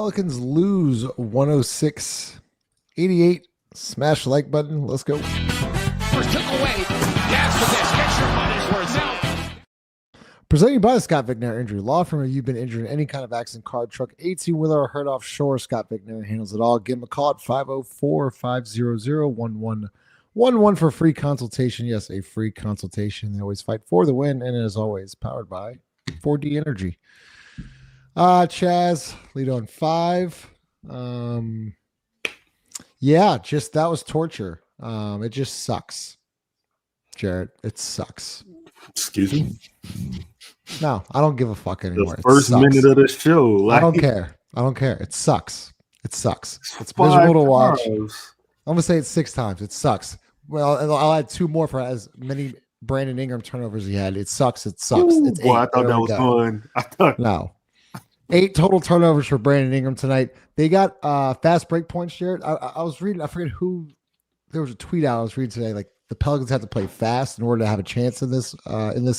Pelicans lose 106-88. Smash the like button. Let's go. First took away. Gas for this. Get your money's worth now. Presented by the Scott Vicknair Injury Law Firm. If you've been injured in any kind of accident, car, truck, 18-wheeler, or hurt offshore, Scott Vicknair handles it all. Give him a call at 504-500-1111 for a free consultation. Yes, a free consultation. They always fight for the win, and as always, powered by 4D Energy. Chaz, lead on 5. Yeah, just that was torture. It just sucks. Jared, it sucks. Excuse me? No, I don't give a fuck anymore. The first minute of the show. Like, I don't care. It sucks. It's miserable to watch. I'm going to say it 6 times. It sucks. Well, I'll add 2 more for as many Brandon Ingram turnovers he had. It sucks. Ooh, it's 8. Boy, I thought that was fun. No. 8 total turnovers for Brandon Ingram tonight. They got fast break points, Jared. I was reading, I forget who, there was a tweet out I was reading today, like the Pelicans have to play fast in order to have a chance in this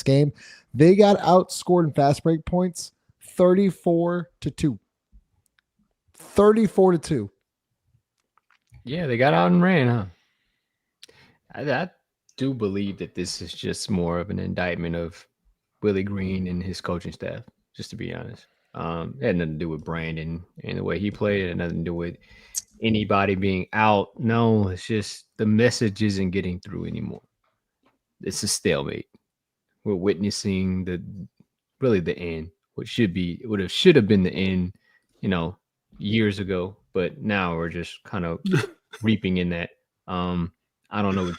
game. They got outscored in fast break points 34-2. 34-2. Yeah, they got out and ran, huh? I do believe that this is just more of an indictment of Willie Green and his coaching staff, just to be honest. It had nothing to do with Brandon and the way he played. It had nothing to do with anybody being out. No, it's just the message isn't getting through anymore. It's a stalemate. We're witnessing the end. Should have been the end, years ago. But now we're just kind of reaping in that. I don't know.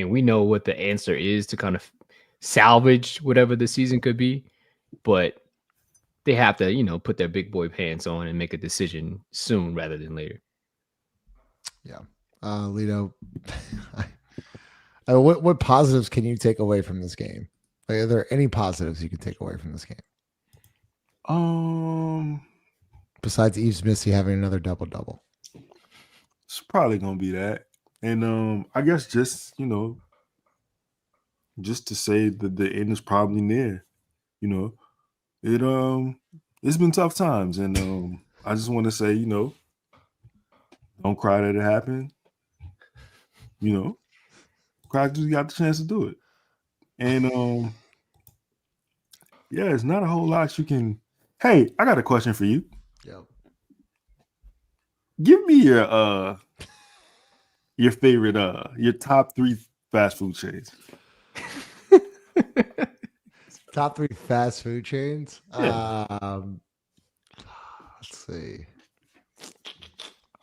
We know what the answer is to kind of salvage whatever the season could be, but they have to, put their big boy pants on and make a decision soon rather than later. Yeah. Lito, what positives can you take away from this game? Like, are there any positives you can take away from this game? Besides Yves Missy having another double-double. It's probably going to be that. And I guess just to say that the end is probably near, it's been tough times. And I just want to say, don't cry that it happened. Cry because you got the chance to do it. And it's not a whole lot you can. Hey, I got a question for you. Yo. Give me your favorite, your top 3 fast food chains. Top 3 fast food chains. Yeah. Let's see.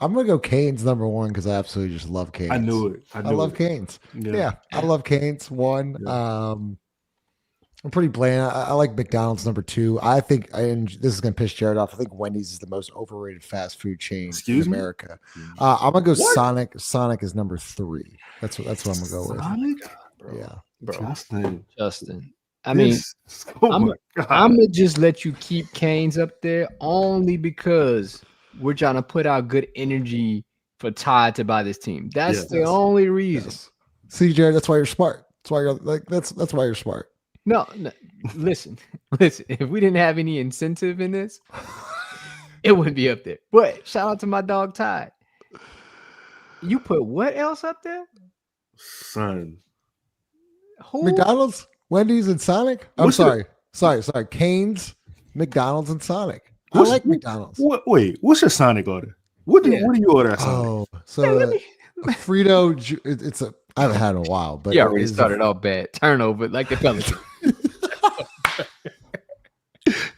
I'm gonna go Cane's number 1 because I absolutely just love Cane's. I knew it. I love Cane's. Yeah, I love Cane's 1. Yeah. I'm pretty bland. I like McDonald's number 2. I think, and this is gonna piss Jared off, I think Wendy's is the most overrated fast food chain in America. I'm gonna go Sonic. Sonic is number 3. That's what I'm gonna go with. Sonic? Bro. Yeah, bro. Justin. I'm gonna just let you keep Cane's up there only because we're trying to put out good energy for Todd to buy this team. That's the only reason. Yes. See, Jared, that's why you're smart. That's why you're like that's why you're smart. No, listen. If we didn't have any incentive in this, it wouldn't be up there. But shout out to my dog Todd. You put what else up there? Son. Who? McDonald's, Wendy's, and Sonic. I'm sorry. Cane's, McDonald's, and Sonic. I like McDonald's. Wait, what's your Sonic order? What do you order at Sonic? Oh, so a Frito. It's a. I haven't had it in a while, but yeah, already started off bad. Turnover like the Pelicans.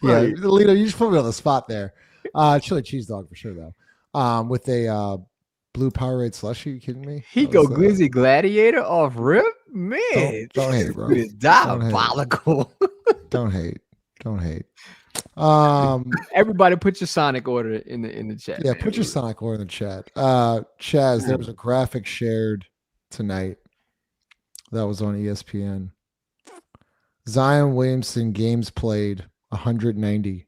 Yeah, Lito, you just put me on the spot there. Chili cheese dog for sure though. With a blue Powerade slushy. You kidding me? He go Glizzy Gladiator off rip, man. Don't hate, bro. It's diabolical. Don't hate. Everybody, put your Sonic order in the chat. Yeah, man. put your Sonic order in the chat. Chaz, there was a graphic shared tonight that was on ESPN. Zion Williamson games played 190,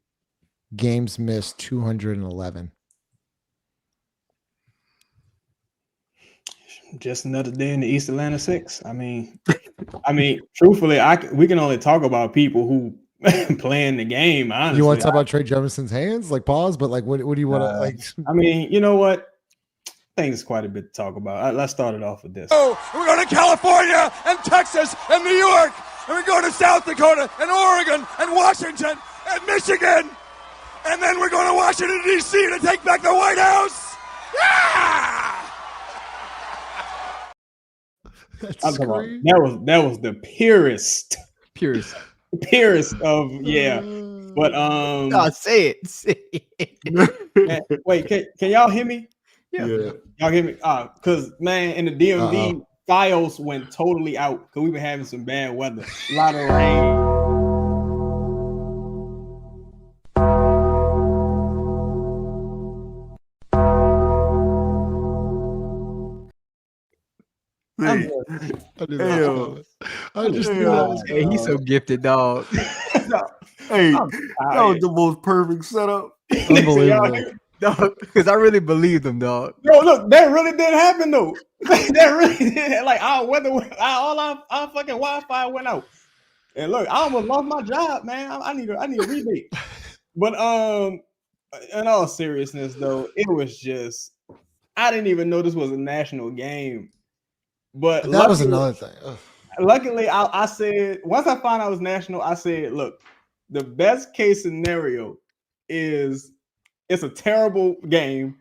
games missed 211. Just another day in the East Atlanta 6. I mean, truthfully, we can only talk about people who playing the game. Honestly, You want to talk about Trey Jefferson's hands? Like pause, but like what do you want to like? I mean, you know what? I think it's quite a bit to talk about. Let's start it off with this. Oh, we're going to California and Texas and New York, and we're going to South Dakota and Oregon and Washington and Michigan, and then we're going to Washington, D.C. to take back the White House. Yeah! That's great. That was the purest of But No, say it. wait, can y'all hear me? Yeah. Y'all hear me? Cause man, in the DMV, Fios went totally out because we've been having some bad weather, a lot of rain. Hey, I just knew that was Hey, he's so gifted, dog. hey, that was the most perfect setup. unbelievable. Dog, because I really believed him, dog. No, look, that really did happen though. That really did. Like our weather, all our fucking Wi-Fi went out. And look, I almost lost my job, man. I need a rebate. But in all seriousness, though, it was just I didn't even know this was a national game. But That was another thing. Ugh. Luckily, I said once I found out it was national, I said, look, the best case scenario is it's a terrible game,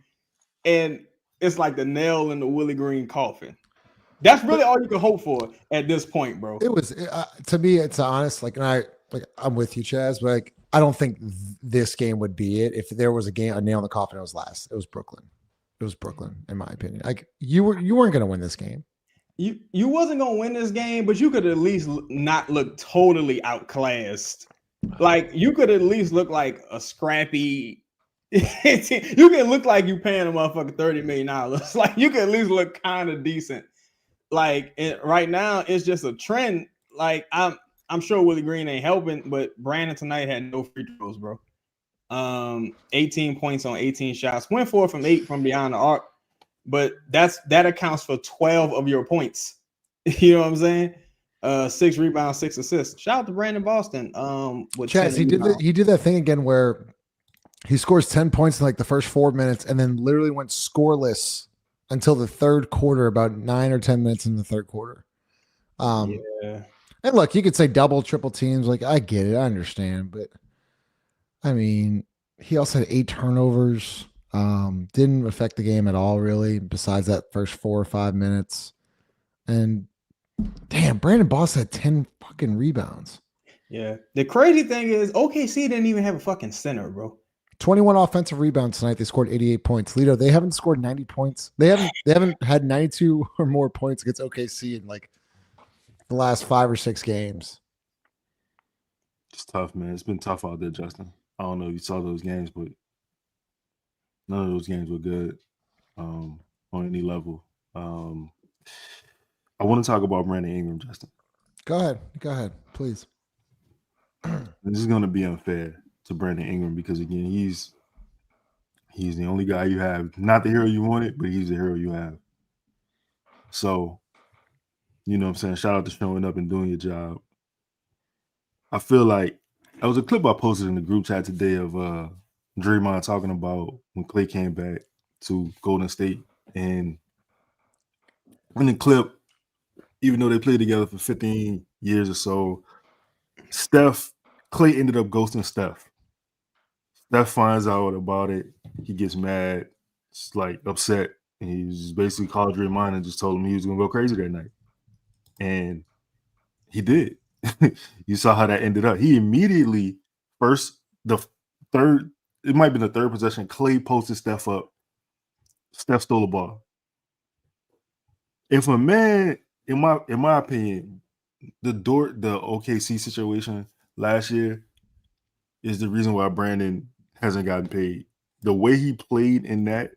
and it's like the nail in the Willie Green coffin. That's really all you can hope for at this point, bro. It was to me. It's honest. Like, and I'm with you, Chaz. But like, I don't think this game would be it. If there was a nail in the coffin, it was last. It was Brooklyn. It was Brooklyn, in my opinion. Like you weren't going to win this game. You wasn't gonna win this game, but you could at least not look totally outclassed. Like you could at least look like a scrappy. You can look like you paying a motherfucker $30 million. Like you can at least look kind of decent. Like right now, it's just a trend. Like I'm sure Willie Green ain't helping, but Brandon tonight had no free throws, bro. 18 points on 18 shots. Went 4 from 8 from beyond the arc. But that accounts for 12 of your points. You know what I'm saying? 6 rebounds, 6 assists. Shout out to Brandon Boston. With Chaz, he did that thing again where he scores 10 points in like the first 4 minutes and then literally went scoreless until the third quarter, about 9 or 10 minutes in the third quarter. And look, you could say double, triple teams. Like, I get it. I understand. But I mean, he also had 8 turnovers. Didn't affect the game at all, really, besides that first 4 or 5 minutes. And damn, Brandon Boston had 10 fucking rebounds. Yeah. The crazy thing is OKC didn't even have a fucking center, bro. 21 offensive rebounds tonight. They scored 88 points. Lito, they haven't scored 90 points. They haven't had 92 or more points against OKC in like the last 5 or 6 games. It's tough, man. It's been tough out there, Justin. I don't know if you saw those games, but none of those games were good on any level. I want to talk about Brandon Ingram, Justin. Go ahead, please. This is going to be unfair to Brandon Ingram because, again, he's the only guy you have. Not the hero you wanted, but he's the hero you have. So, you know what I'm saying? Shout out to showing up and doing your job. I feel like there was a clip I posted in the group chat today of Draymond talking about when Klay came back to Golden State. And in the clip, even though they played together for 15 years or so, Klay ended up ghosting Steph. Steph finds out about it. He gets mad, like upset. And he just basically called Draymond and just told him he was going to go crazy that night. And he did. You saw how that ended up. He immediately, it might have been the third possession, Klay posted Steph up. Steph stole the ball. If a man, in my opinion, the OKC situation last year is the reason why Brandon hasn't gotten paid. The way he played in that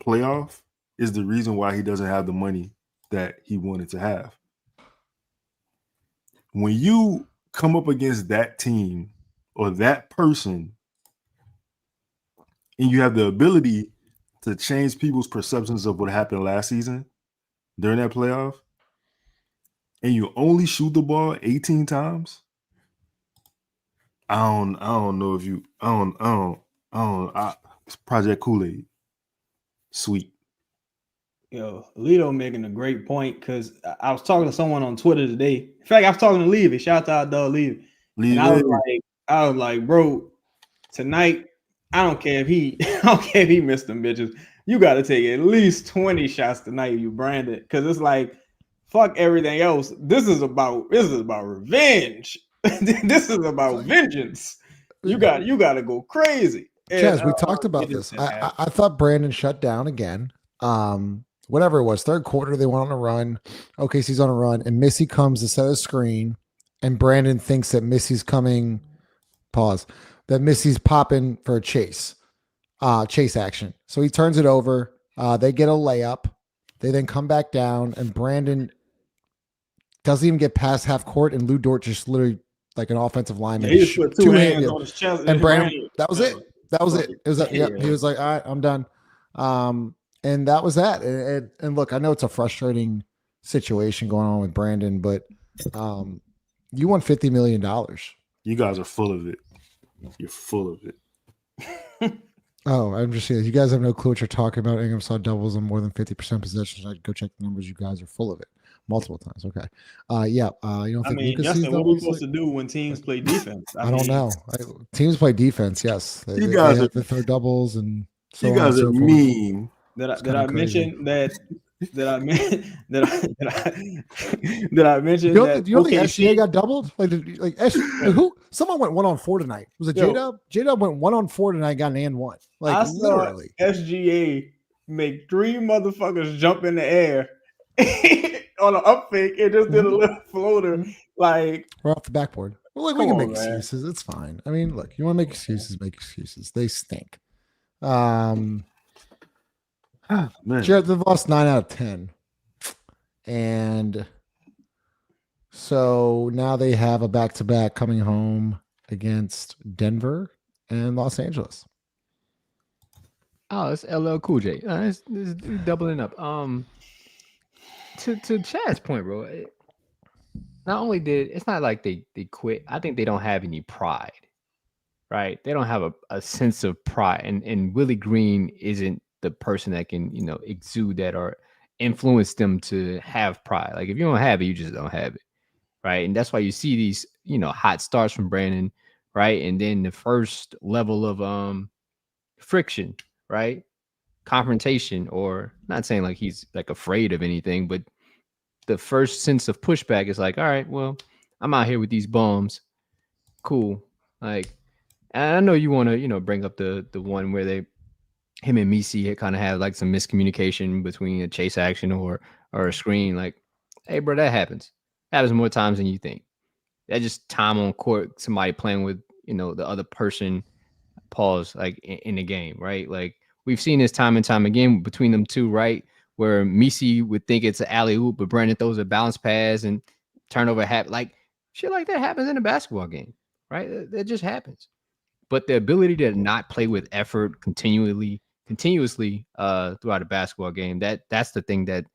playoff is the reason why he doesn't have the money that he wanted to have. When you come up against that team or that person and you have the ability to change people's perceptions of what happened last season during that playoff, and you only shoot the ball 18 times, I don't know if you. It's Project Kool-Aid. Sweet. Yo, Alito making a great point because I was talking to someone on Twitter today. In fact, I was talking to Levy. Shout out to Levy. And I was like, bro, tonight, I don't care if he missed them bitches. You got to take at least 20 shots tonight if you brand it, because it's like, fuck everything else. This is about revenge. This is about vengeance. You got to go crazy. Chaz, we talked about this. I thought Brandon shut down again. Whatever it was, third quarter, they went on a run. OKC's on a run, and Missy comes to set a screen, and Brandon thinks that Missy's coming. Pause. That Missy's popping for a chase action. So he turns it over. They get a layup. They then come back down, and Brandon doesn't even get past half court, and Lou Dort just literally like an offensive lineman. He just put two hands on his chest, and Brandon. That was it. That was it. It was like, yep. He was like, all right, I'm done. And that was that. And look, I know it's a frustrating situation going on with Brandon, but you won $50 million. You guys are full of it. You're full of it. Oh, I'm just saying, you guys have no clue what you're talking about. Ingram saw doubles on more than 50% possessions. I'd go check the numbers. You guys are full of it multiple times. Okay. You don't think Lucas Justin, sees what are we doubles? supposed to do when teams play defense? I don't know. Teams play defense. Yes. They have to throw doubles and so you guys are mean. Did I mention that I mention that you don't think SGA got doubled? Who? Someone went 1-on-4 tonight. Was it J-Dub? J-Dub went 1-on-4 tonight, got an and one. Like I saw SGA make 3 motherfuckers jump in the air on an up fake and just did a little floater. Like we're off the backboard. Well, look, we can make excuses. It's fine. I mean, look, you want to make excuses, make excuses. They stink. Jared, they've lost 9 out of 10. And so now they have a back-to-back coming home against Denver and Los Angeles. Oh, it's LL Cool J. It's doubling up. To Chad's point, bro. Not only it's not like they quit. I think they don't have any pride, right? They don't have a sense of pride. And Willie Green isn't the person that can, exude that or influence them to have pride. Like if you don't have it, you just don't have it, right? And that's why you see these, hot starts from Brandon, right? And then the first level of friction, right? Confrontation, or not saying like he's like afraid of anything, but the first sense of pushback is like, all right, well, I'm out here with these bums. Cool. Like, and I know you want to, bring up the one where him and Misi kind of had like some miscommunication between a chase action or a screen. Like, hey, bro, that happens. Happens more times than you think. That's just time on court, somebody playing with, the other person, pause, like in the game, right? Like, we've seen this time and time again between them two, right? Where Misi would think it's an alley-oop, but Brandon throws a bounce pass and turnover happen. Like, shit like that happens in a basketball game, right? That just happens. But the ability to not play with effort continuously throughout a basketball game, that's the thing that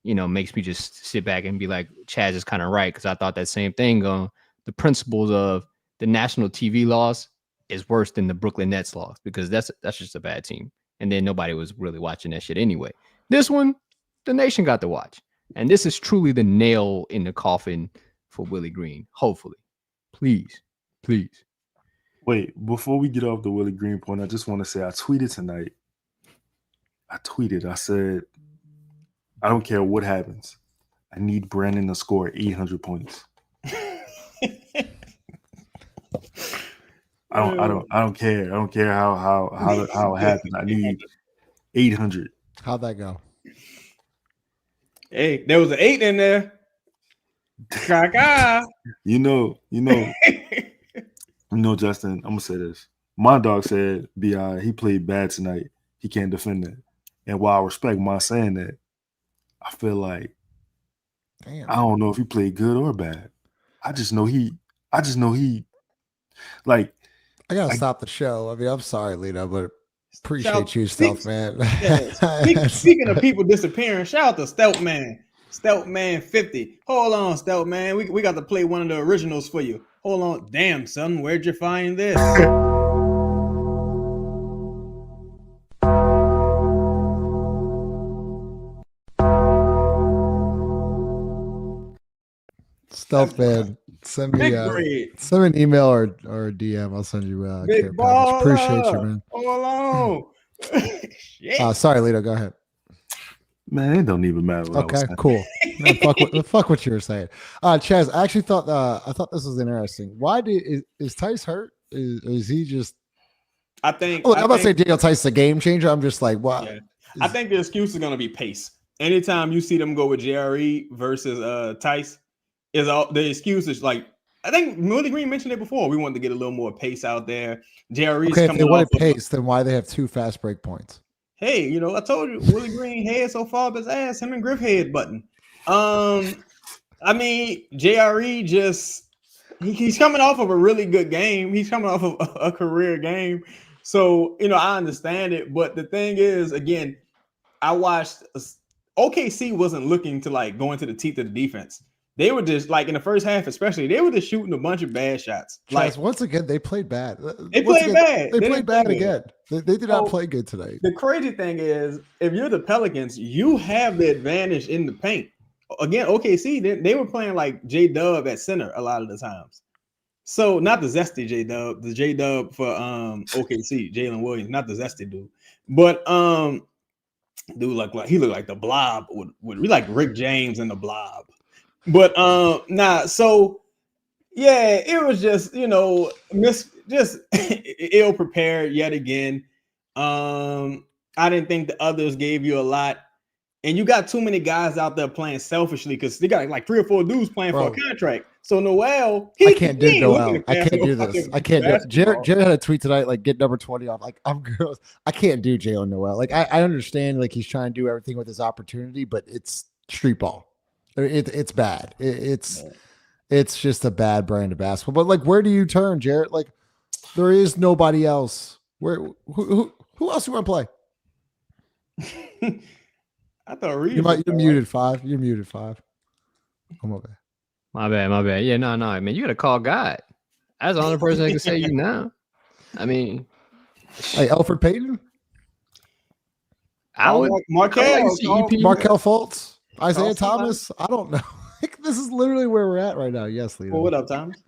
makes me just sit back and be like, Chaz is kind of right, because I thought that same thing on the principles of the national TV loss is worse than the Brooklyn Nets loss, because that's just a bad team, and then nobody was really watching that shit anyway. This one, the nation got to watch, and this is truly the nail in the coffin for Willie Green. Hopefully, please. Wait, before we get off the Willie Green point, I just want to say I tweeted tonight. I said, I don't care what happens. I need Brandon to score 800 points. I don't care. I don't care how it happened. I need 800. How'd that go? Hey, there was an 8 in there. Kaka. Justin, I'm gonna say this. My dog said, "Bi, he played bad tonight. He can't defend that." And while I respect my saying that, I feel like, I don't know if he played good or bad. I just know he like. I gotta stop the show. I mean, I'm sorry, Lito, but appreciate you, Stealth Man. Speaking of people disappearing, shout out to Stealth Man 50. Hold on, Stealth Man. We got to play one of the originals for you. Hold on. Damn, son, where'd you find this? Stealth man, send me Big grade. send me an email or a DM. I'll send you Big care package. Appreciate you, baller. man. Hold on. Shit. Sorry, Lito. Go ahead. Man, it don't even matter. What I was Okay, saying. cool. Man, fuck what you were saying. Chaz, I actually thought this was interesting. Why is Tice hurt? Is he just? I think. I'm not saying Daniel Tice is a game changer. I'm just like, what? Yeah. I think the excuse is going to be pace. Anytime you see them go with JRE versus Tice, is all the excuse is like. I think Willie Green mentioned it before. We wanted to get a little more pace out there. JRE's Okay, if coming they wanted off pace, then why they have 2 fast break points? Hey, you know, I told you Willie Green head so far up his ass, him and Griff head button. I mean, JRE just he's coming off of a really good game. He's coming off of a career game. So, you know, I understand it. But the thing is, again, I watched OKC wasn't looking to like go into the teeth of the defense. They were just like in the first half, especially, they were just shooting a bunch of bad shots. Like once again, they played bad. They played bad. They played bad again. They did not play good tonight. The crazy thing is, if you're the Pelicans, you have the advantage in the paint. Again, OKC, they were playing like J-Dub at center a lot of the times. So not the zesty J-Dub, the J-Dub for OKC, Jalen Williams, not the zesty dude. But dude he looked like the Blob would we like Rick James and the Blob. But so yeah, it was just, you know, just ill prepared yet again. I didn't think the others gave you a lot, and you got too many guys out there playing selfishly because they got like 3 or 4 dudes playing for a contract. So Noel, I can't do Noel. I can't do this. I can't do it. Jared had a tweet tonight, like get number 20 off. Like I'm girls. I can't do Jalen Noel. Like I understand, like he's trying to do everything with his opportunity, but it's street ball. It's bad. It's just a bad brand of basketball. But like, where do you turn, Jarrett? Like, there is nobody else. Who else you want to play? I thought Reed. You're muted 5. You're muted 5. Oh, my bad. My bad. Yeah, no, man. You got to call God. That's the only person that can say you now. I mean, hey, Alfred Payton, I would Markel Fultz, Isaiah Thomas. I don't know. This is literally where we're at right now. Yes, Leo. Well, what up, Thomas?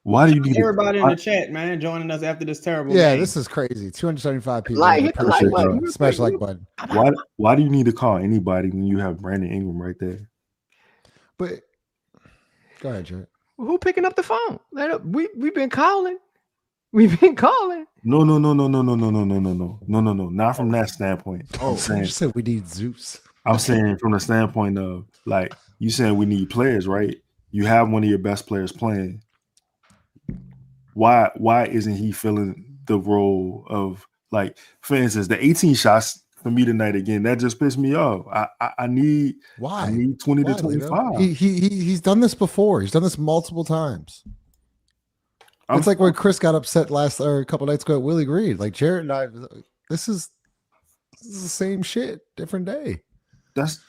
Why do you need everybody in the chat, man, joining us after this terrible game. This is crazy. 275 people. Hit the like button. Smash like button. Why do you need to call anybody when you have Brandon Ingram right there? But go ahead, Jared. Who picking up the phone? We've been calling. We've been calling. No. Not from that standpoint. Oh, you said we need Zeus. I'm saying from the standpoint of like you saying we need players, right? You have one of your best players playing. Why isn't he filling the role of like, for instance, the 18 shots for me tonight again? That just pissed me off. I need 20 to 25. He's done this before. He's done this multiple times. It's like when Chris got upset a couple nights ago at Willie Green. Like Jared and I, this is the same shit, different day. That's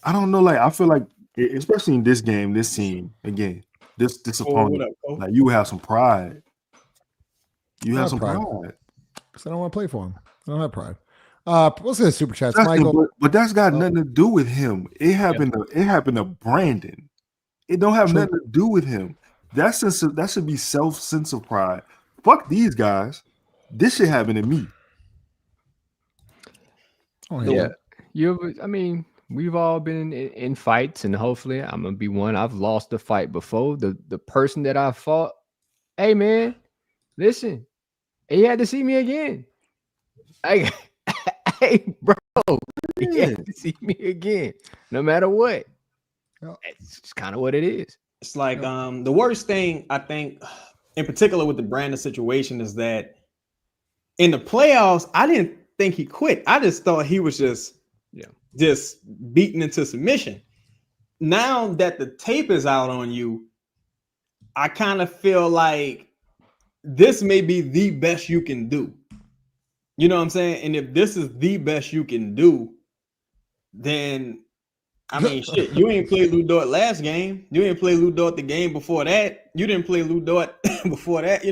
I don't know. Like I feel like, especially in this game, this team again, this opponent, like you have some pride. You have some pride. Because I don't want to play for him. I don't have pride. Let's get a super chat, Michael. But that's got nothing to do with him. It happened. It happened to Brandon. It don't have nothing to do with him. That should be sense of pride. Fuck these guys. This shit happened to me. Oh yeah. I mean, we've all been in fights, and hopefully I'm gonna be one. I've lost a fight before. The person that I fought, hey man, listen, he had to see me again. Hey bro, he had to see me again, no matter what. It's just kind of what it is. It's like the worst thing I think, in particular with the Brandon situation, is that in the playoffs, I didn't think he quit. I just thought he was just beaten into submission. Now that the tape is out on you, I kind of feel like this may be the best you can do. You know what I'm saying? And if this is the best you can do, then I mean, shit, you ain't played Lou Dort last game. You ain't play Lou Dort the game before that. You didn't play Lou Dort before that.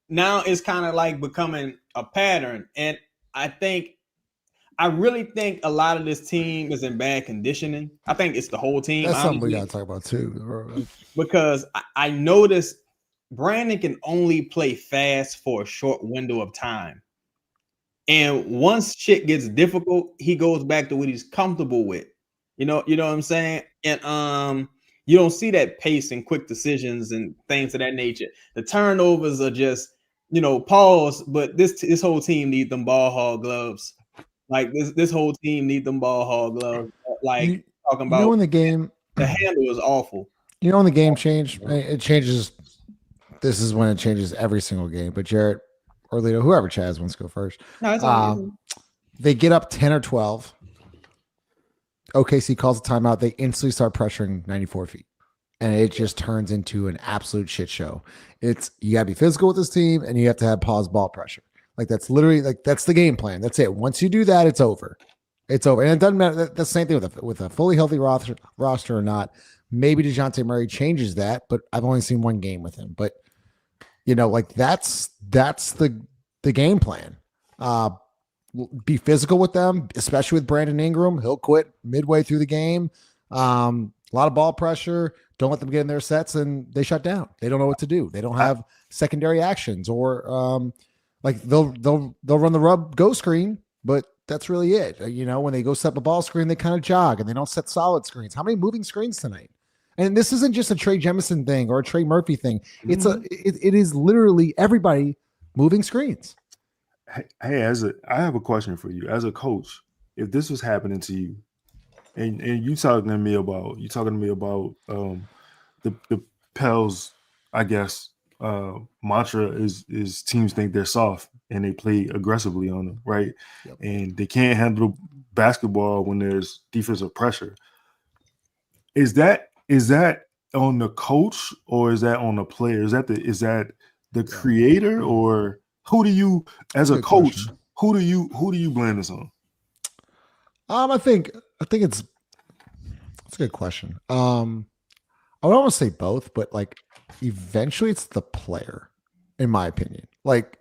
Now it's kind of like becoming a pattern. And I really think a lot of this team is in bad conditioning. I think it's the whole team. That's something we honestly, got to talk about too. because I noticed Brandon can only play fast for a short window of time. And once shit gets difficult, he goes back to what he's comfortable with. You know what I'm saying? And you don't see that pace and quick decisions and things of that nature. The turnovers are just, pause, but this whole team need them ball hog gloves. Like this whole team need them ball hog gloves. Like talking about when the game, the handle is awful. When the game changed, it changes. This is when it changes every single game. But Jarrett or Lito, whoever Chaz wants to go first. No, they get up 10 or 12. OKC calls a timeout. They instantly start pressuring 94 feet. And it just turns into an absolute shit show. You got to be physical with this team, and you have to have pause ball pressure. Like, that's literally, that's the game plan. That's it. Once you do that, it's over. It's over. And it doesn't matter. That's the same thing with a fully healthy roster or not. Maybe DeJounte Murray changes that, but I've only seen one game with him. But, that's the game plan. Be physical with them, especially with Brandon Ingram. He'll quit midway through the game. A lot of ball pressure. Don't let them get in their sets, and they shut down. They don't know what to do. They don't have secondary actions, or they'll run the rub go screen, but that's really it. When they go set the ball screen, they kind of jog, and they don't set solid screens. How many moving screens tonight? And this isn't just a Trey Jemison thing or a Trey Murphy thing. It's it is literally everybody moving screens. Hey, I have a question for you. As a coach, if this was happening to you, and you talking to me about the Pels, I guess, mantra is teams think they're soft and they play aggressively on them, right? Yep. And they can't handle basketball when there's defensive pressure. Is that on the coach, or is that on the player? Is that the creator, or who do you, as a coach, who do you blame this on? I think it's a good question. I would almost say both, but eventually it's the player, in my opinion. Like,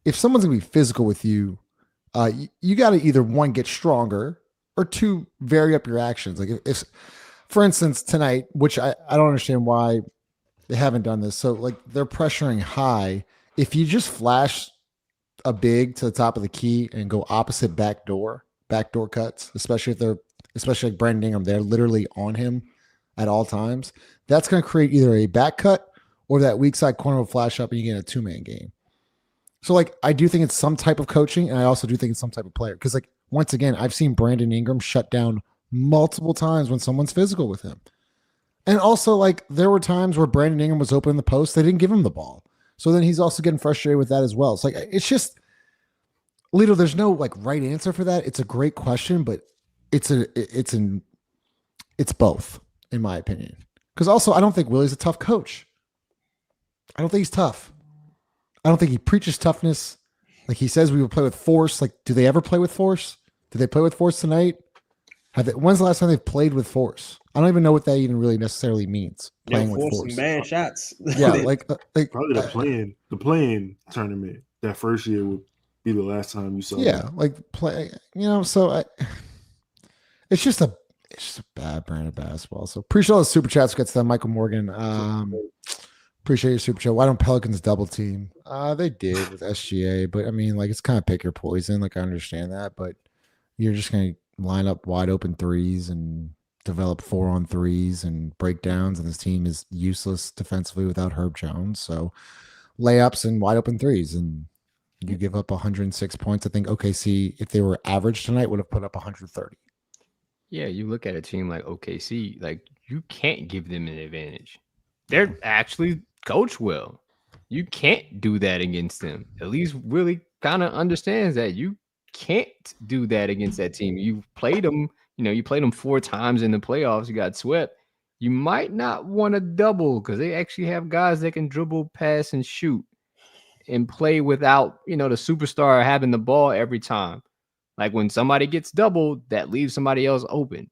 if someone's gonna be physical with you, you got to either one, get stronger, or two, vary up your actions. Like, if for instance tonight, which I don't understand why they haven't done this. So they're pressuring high. If you just flash a big to the top of the key and go opposite backdoor cuts, especially like Brandon Ingram, they're literally on him at all times. That's going to create either a back cut or that weak side corner will flash up and you get a 2-man game. So I do think it's some type of coaching, and I also do think it's some type of player. Because once again, I've seen Brandon Ingram shut down multiple times when someone's physical with him. And also there were times where Brandon Ingram was open in the post, they didn't give him the ball. So then he's also getting frustrated with that as well. It's it's just, Lito, there's no right answer for that. It's a great question, but it's both, in my opinion. Because also, I don't think Willie's a tough coach. I don't think he's tough. I don't think he preaches toughness. He says we will play with force. Do they ever play with force? Did they play with force tonight? When's the last time they've played with force? I don't even know what that even really necessarily means. Playing with force. Bad shots. Yeah, probably the playing tournament that first year would be the last time you saw. Yeah, play. So it's just a bad brand of basketball. So appreciate all the super chats. Gets to Michael Morgan. Appreciate your super chat. Why don't Pelicans double team? They did with SGA, but I mean, it's kind of pick your poison. I understand that, but you're just gonna line up wide open threes and develop 4-on-3s and breakdowns, and this team is useless defensively without Herb Jones. So layups and wide open threes, and you give up 106 points. I think OKC, if they were average tonight, would have put up 130. Yeah, you look at a team like OKC, you can't give them an advantage. They're actually coached well. You can't do that against them. At least Willie kind of understands that you can't do that against that team. You played them, you played them 4 times in the playoffs. You got swept. You might not want to double because they actually have guys that can dribble, pass, and shoot and play without, the superstar having the ball every time. When somebody gets doubled, that leaves somebody else open.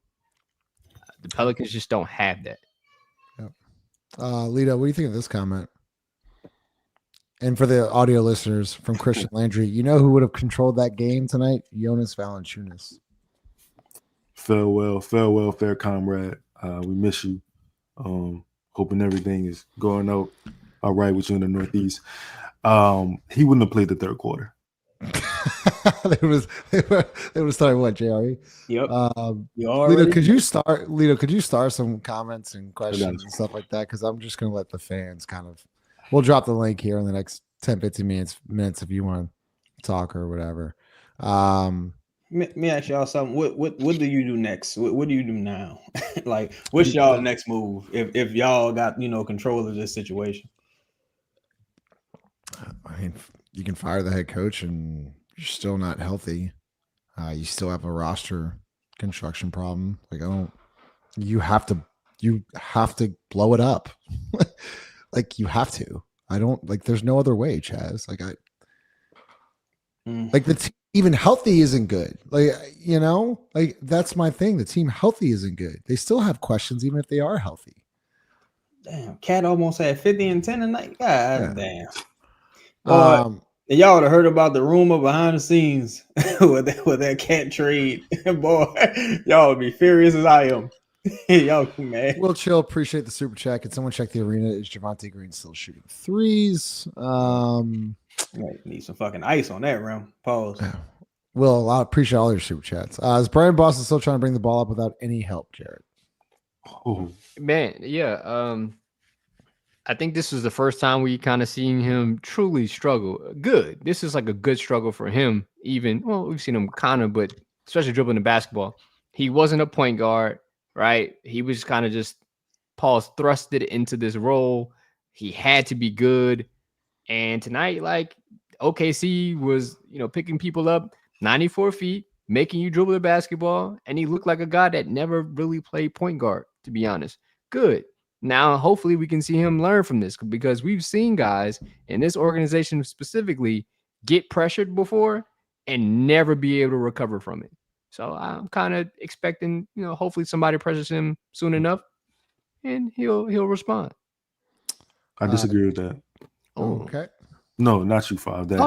The Pelicans just don't have that. Lito, what do you think of this comment? And for the audio listeners, from Christian Landry, you know who would have controlled that game tonight? Jonas Valanciunas. Farewell, fair comrade. We miss you. Hoping everything is going out all right with you in the Northeast. He wouldn't have played the third quarter. they would have started what, JRE? Yep. Lito, could you start some comments and questions and stuff like that? Because I'm just gonna let the fans kind of. We'll drop the link here in the next 10, 15 minutes if you want to talk or whatever. Let me ask y'all something. What do you do next? What do you do now? Like, what's y'all next move if y'all got control of this situation? I mean, you can fire the head coach, and you're still not healthy. You still have a roster construction problem. Like, you have to blow it up. Like, you have to. There's no other way, Chaz. The team even healthy isn't good. That's my thing. The team healthy isn't good. They still have questions, even if they are healthy. Damn, Cat almost had 50 and 10 tonight. God damn. Um, And y'all would have heard about the rumor behind the scenes with that Cat trade. Boy, y'all would be furious as I am. Y'all mad. Will Chill, appreciate the super chat. Can someone check the arena? Is Javonte Green still shooting threes? Need some fucking ice on that rim. Pause. Will, I appreciate all your super chats. Is Brian Boston still trying to bring the ball up without any help, Jared? Oh man, yeah. I think this was the first time we kind of seen him truly struggle. Good. This is like a good struggle for him. We've seen him kind of, but especially dribbling the basketball. He wasn't a point guard, right? He was kind of just thrusted into this role. He had to be good. And tonight, like, OKC was, picking people up 94 feet, making you dribble the basketball. And he looked like a guy that never really played point guard, to be honest. Good. Now, hopefully we can see him learn from this, because we've seen guys in this organization specifically get pressured before and never be able to recover from it. So I'm kind of expecting, hopefully somebody pressures him soon enough and he'll respond. I disagree with that. Oh, okay. No, not you, Five. That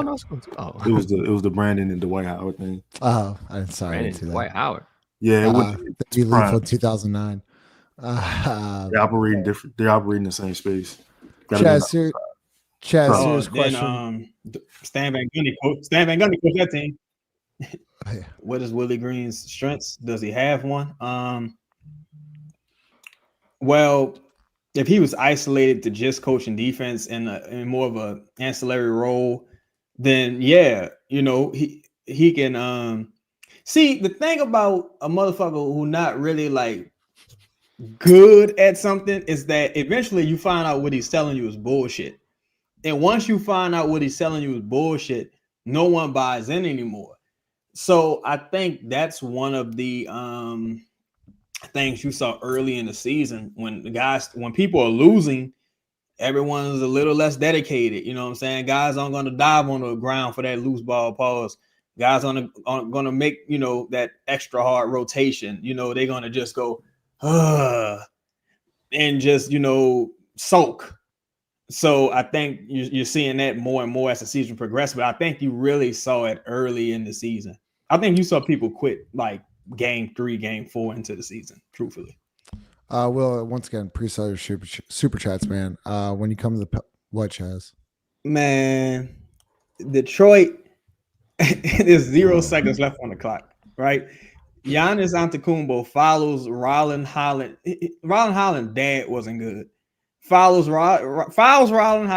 it was the Brandon and Dwight Howard thing. Oh, I'm sorry. Brandon, Dwight Howard. Yeah, he left for 2009. They're operating different. They're operating the same space. Chaz, serious question. Stan Van Gundy coached that team. What is Willie Green's strengths? Does he have one? Well, if he was isolated to just coaching defense in more of a ancillary role, then yeah, he can. See, the thing about a motherfucker who not really like good at something is that eventually you find out what he's telling you is bullshit. And once you find out what he's telling you is bullshit, no one buys in anymore. So I think that's one of the things you saw early in the season when people are losing, everyone's a little less dedicated. You know what I'm saying? Guys aren't going to dive on the ground for that loose ball pause. Guys aren't going to make, that extra hard rotation. They're going to just go, and just, sulk. So I think you're seeing that more and more as the season progressed, but I think you really saw it early in the season. I think you saw people quit like game 3, game 4 into the season, truthfully. Will, once again, appreciate your super chats, man. When you come to what, Chaz? Man, Detroit, there's 0 seconds left on the clock, right? Giannis Antetokounmpo follows Rolling Holland. Rolling Holland dad wasn't good. Fouls Rolling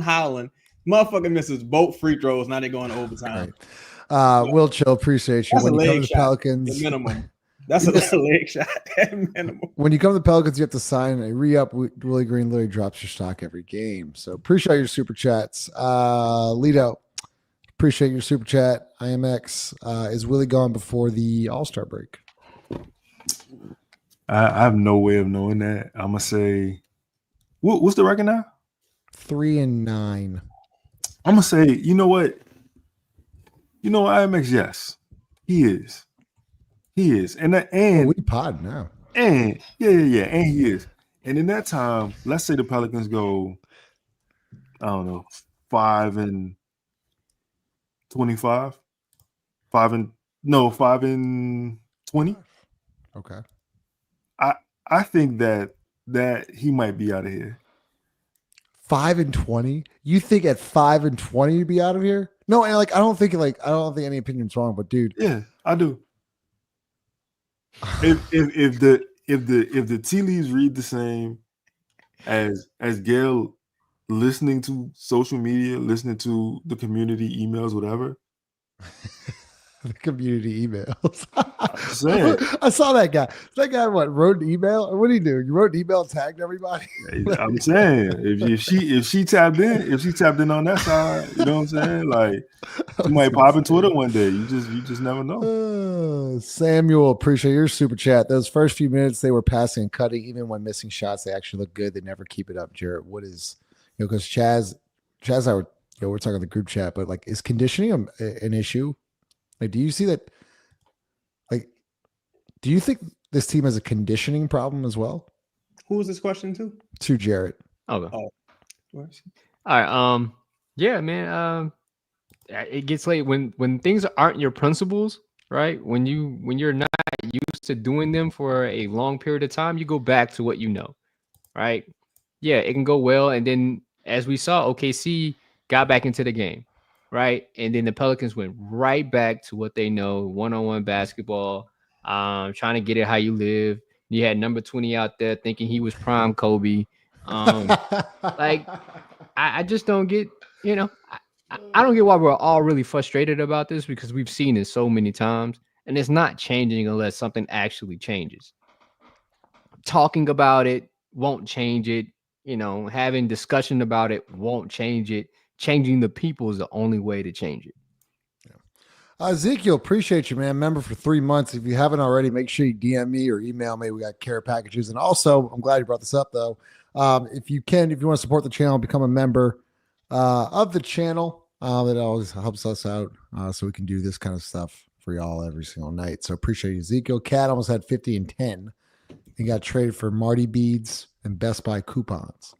Holland. Motherfucker misses both free throws. Now they're going to overtime. Right. Will Chill, appreciate you. That's when a you come leg to the shot, Pelicans, minimum. That's a leg shot at minimum. When you come to the Pelicans, you have to sign a re-up. Willie Green literally drops your stock every game. So appreciate your super chats. Lito, appreciate your super chat. IMX, is Willie gone before the All-Star break? I have no way of knowing that. I'm gonna say, what's the record now? 3-9. I'm gonna say, you know what, IMX, yes, he is, and we pod now. And and he is. And in that time, let's say the Pelicans go, I don't know, 5-25, 5-20. Okay. I think that he might be out of here. 5-20. You think at 5-20 you'd be out of here? No, and I don't think any opinion's wrong, but dude, Yeah, I do. If the tea leaves read the same as Gail, listening to social media, listening to the community emails, whatever. the community emails. Saying. I saw that guy. That guy wrote an email? What did he do? You wrote an email and tagged everybody? I'm saying if she tapped in on that side, you know what I'm saying? Like she might pop in Twitter one day. You just never know. Samuel, appreciate your super chat. Those first few minutes they were passing and cutting, even when missing shots, they actually look good. They never keep it up. Jarrett, what is because Chaz and I were we're talking the group chat, but is conditioning an issue? Do you see that? Do you think this team has a conditioning problem as well? Who was this question to? To Jarrett. Okay. Oh. All right. Yeah, man. It gets late when things aren't your principles, right? When you're not used to doing them for a long period of time, you go back to what you know, right? Yeah, it can go well, and then as we saw, OKC got back into the game, right? And then the Pelicans went right back to what they know, one-on-one basketball, trying to get it how you live. You had number 20 out there thinking he was prime Kobe. I just don't get, I don't get why we're all really frustrated about this, because we've seen it so many times and it's not changing unless something actually changes. Talking about it won't change it. Having discussion about it won't change it. Changing the people is the only way to change it. Ezekiel, appreciate you, man. Member for 3 months. If you haven't already, make sure you DM me or email me. We got care packages. And also, I'm glad you brought this up, though. If you want to support the channel, become a member of the channel. That always helps us out so we can do this kind of stuff for y'all every single night. So appreciate you, Ezekiel. Cat almost had 50 and 10. He got traded for Marty beads and Best Buy coupons.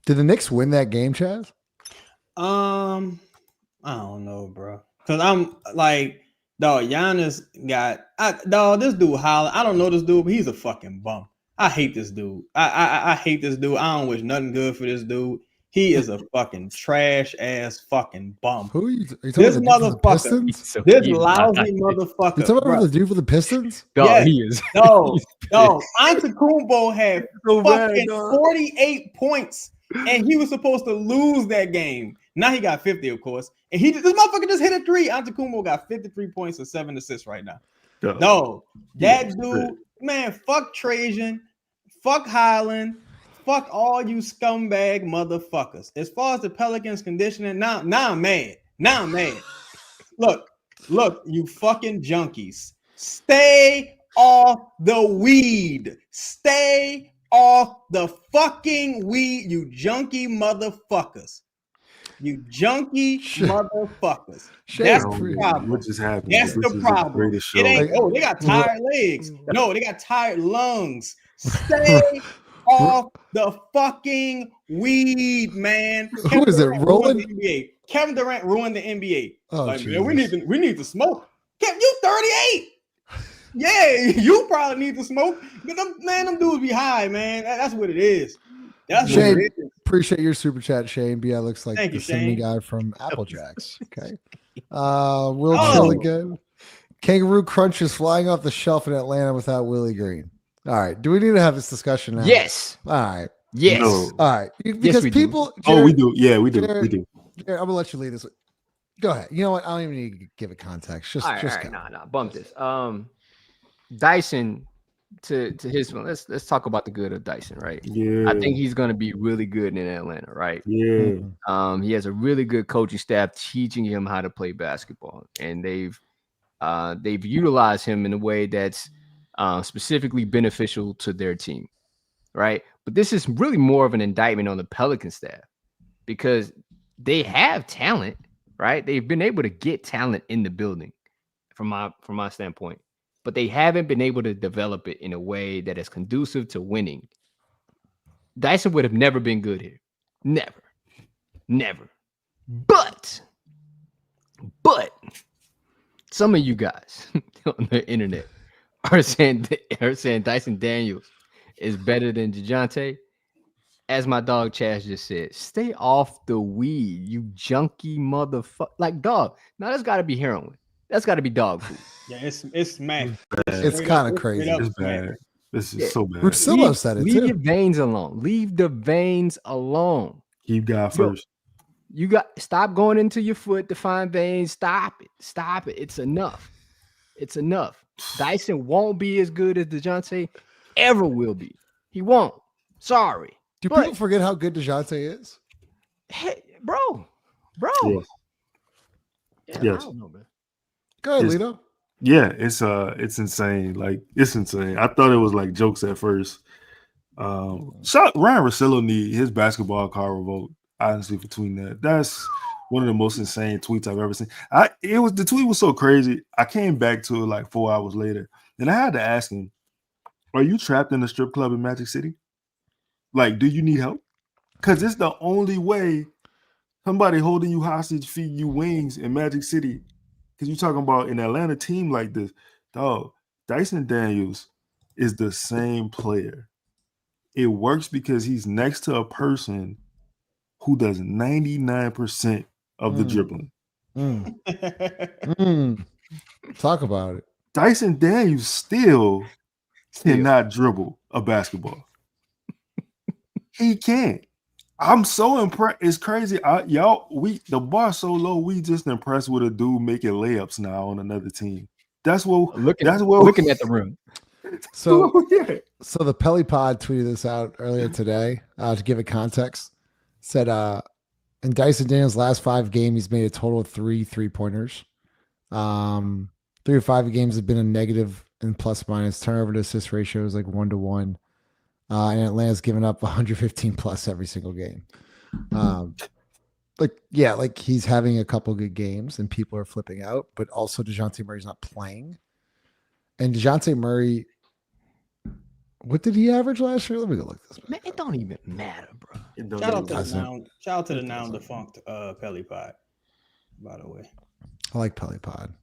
Did the Knicks win that game, Chaz? I don't know, bro. Because I'm Giannis this dude Holland. I don't know this dude, but he's a fucking bum. I hate this dude. I hate this dude. I don't wish nothing good for this dude. He is a fucking trash ass fucking bum. Who are you this motherfucker? This lousy motherfucker. You talking about the dude for the Pistons? No, yes. He is. No. Antetokounmpo had fucking 48 points, and he was supposed to lose that game. Now he got 50, of course, and this motherfucker just hit a 3. Antetokounmpo got 53 points and 7 assists right now. No, that dude, man, fuck Trajan, fuck Highland. Fuck all you scumbag motherfuckers. As far as the Pelicans conditioning, now I'm mad. Look, you fucking junkies. Stay off the weed. Stay off the fucking weed, you junkie motherfuckers. You junkie motherfuckers. That's the problem. What just happened? That's the problem. It ain't, they got tired legs. No, they got tired lungs. Stay off the fucking weed, man. Who is it? Roland? Kevin Durant ruined the NBA. Oh, man, we need to smoke. Kevin, you 38. Yeah, you probably need to smoke. But them dudes be high, man. That's what it is. That's Shane, what it is. Appreciate your super chat, Shane. BI looks like the same guy from Apple Jacks. Okay. Will Chill again. Kangaroo Crunch is flying off the shelf in Atlanta without Willie Green. All right. Do we need to have this discussion now? Yes. All right. Yes. No. All right. Because people. Jared, we do. Yeah, we do. Jared, we do. Jared, I'm gonna let you lead this. Go ahead. You know what? I don't even need to give it context. Just bump this. Dyson, to his one. Let's talk about the good of Dyson, right? Yeah. I think he's gonna be really good in Atlanta, right? Yeah. He has a really good coaching staff teaching him how to play basketball, and they've utilized him in a way that's specifically beneficial to their team, right? But this is really more of an indictment on the Pelican staff, because they have talent, right? They've been able to get talent in the building from my standpoint. but they haven't been able to develop it in a way that is conducive to winning. Dyson would have never been good here. Never. But some of you guys on the internet are saying Dyson Daniels is better than DeJounte. As my dog Chaz just said, stay off the weed, you junkie motherfucker. Like, dog, now that's got to be heroin. That's got to be dog food. Yeah, it's smack. It's kind of crazy. It's bad. This is so bad. Russillo said it Leave too. your veins alone. Leave the veins alone. Keep God first. You got stop going into your foot to find veins. Stop it. It's enough. Dyson won't be as good as DeJounte ever will be. He won't. Sorry. Do people forget how good DeJounte is? Hey, bro. Yes. Yeah, Yes. I don't know, man. Go ahead, It's- Lito. Yeah, it's insane. Like, it's insane. I thought it was like jokes at first. Ryan Russillo need his basketball card revoked. Honestly, between that, that's one of the most insane tweets I've ever seen. The tweet was so crazy. I came back to it like 4 hours later, and I had to ask him, "Are you trapped in a strip club in Magic City? Like, do you need help? Because it's the only way somebody holding you hostage, feeding you wings in Magic City. Because you're talking about an Atlanta team like this, dog. Dyson Daniels is the same player. It works because he's next to a person who does 99% of the dribbling. Talk about it. Dyson Daniels still cannot dribble a basketball. He can't. I'm so impressed. It's crazy. The bar so low, we just impressed with a dude making layups now on another team. Looking at the room. So, yeah. so the Pelly Pod tweeted this out earlier today to give it context. Said in Dyson Daniels' last 5 games, he's made a total of 3 3-pointers. 3 or 5 games have been a negative and plus minus. Turnover to assist ratio is like 1-to-1. And Atlanta's given up 115 plus every single game. Like he's having a couple good games and people are flipping out, but also DeJounte Murray's not playing. And DeJounte Murray, what did he average last year? Let me go look this. Man, it don't even matter, bro. Shout out to the now defunct Pelly Pod, by the way. I like Pelly Pod.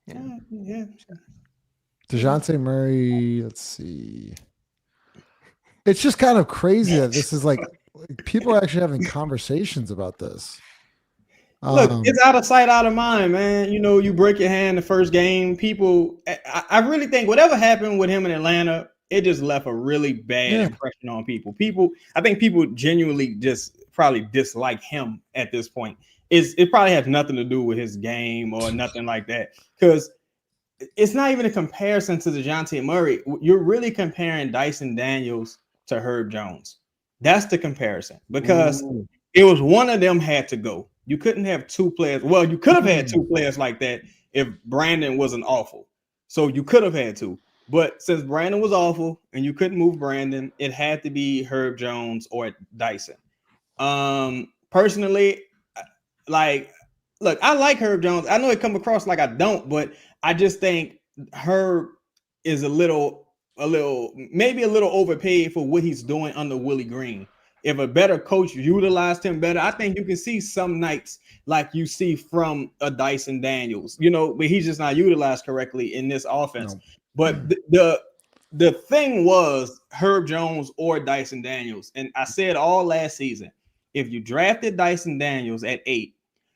Yeah. DeJounte Murray, let's see. It's just kind of crazy that this is like people are actually having conversations about this. Look, it's out of sight, out of mind, man. You know, you break your hand the first game. I really think whatever happened with him in Atlanta, it just left a really bad impression on people. I think people genuinely just probably dislike him at this point. It probably has nothing to do with his game or nothing like that. Because it's not even a comparison to DeJounte Murray. You're really comparing Dyson Daniels to Herb Jones. That's the comparison. Because it was one of them had to go. You couldn't have 2 players. Well, you could have had 2 players like that if Brandon wasn't awful. So you could have had 2. But since Brandon was awful and you couldn't move Brandon, it had to be Herb Jones or Dyson. Personally, look, I like Herb Jones. I know it come across like I don't, but I just think Herb is maybe a little overpaid for what he's doing under Willie Green. If a better coach utilized him better, I think you can see some nights like you see from a Dyson Daniels, but he's just not utilized correctly in this offense. No. But the thing was Herb Jones or Dyson Daniels. And I said all last season, if you drafted Dyson Daniels at 8,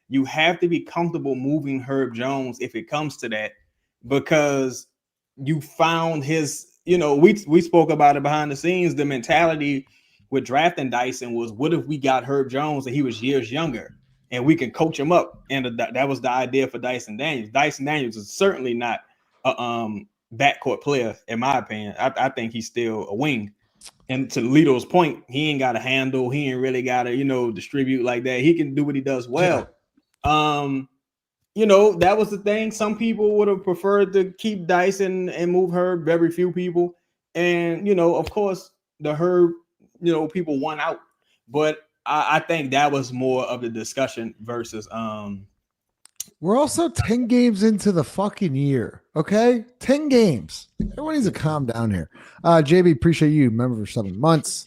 you have to be comfortable moving Herb Jones if it comes to that, because you found his, we spoke about it behind the scenes. The mentality with drafting Dyson was, what if we got Herb Jones and he was years younger and we can coach him up? And that was the idea for Dyson Daniels. Dyson Daniels is certainly not a backcourt player, in my opinion. I think he's still a wing. And to Lito's point, he ain't got a handle. He ain't really got to, distribute like that. He can do what he does well. That was the thing. Some people would have preferred to keep Dyson and move Herb, very few people. And, of course, the Herb, people won out. But I think that was more of the discussion versus we're also 10 games into the fucking year. Okay, 10 games. Everyone needs to calm down here. JB, appreciate you, member for 7 months.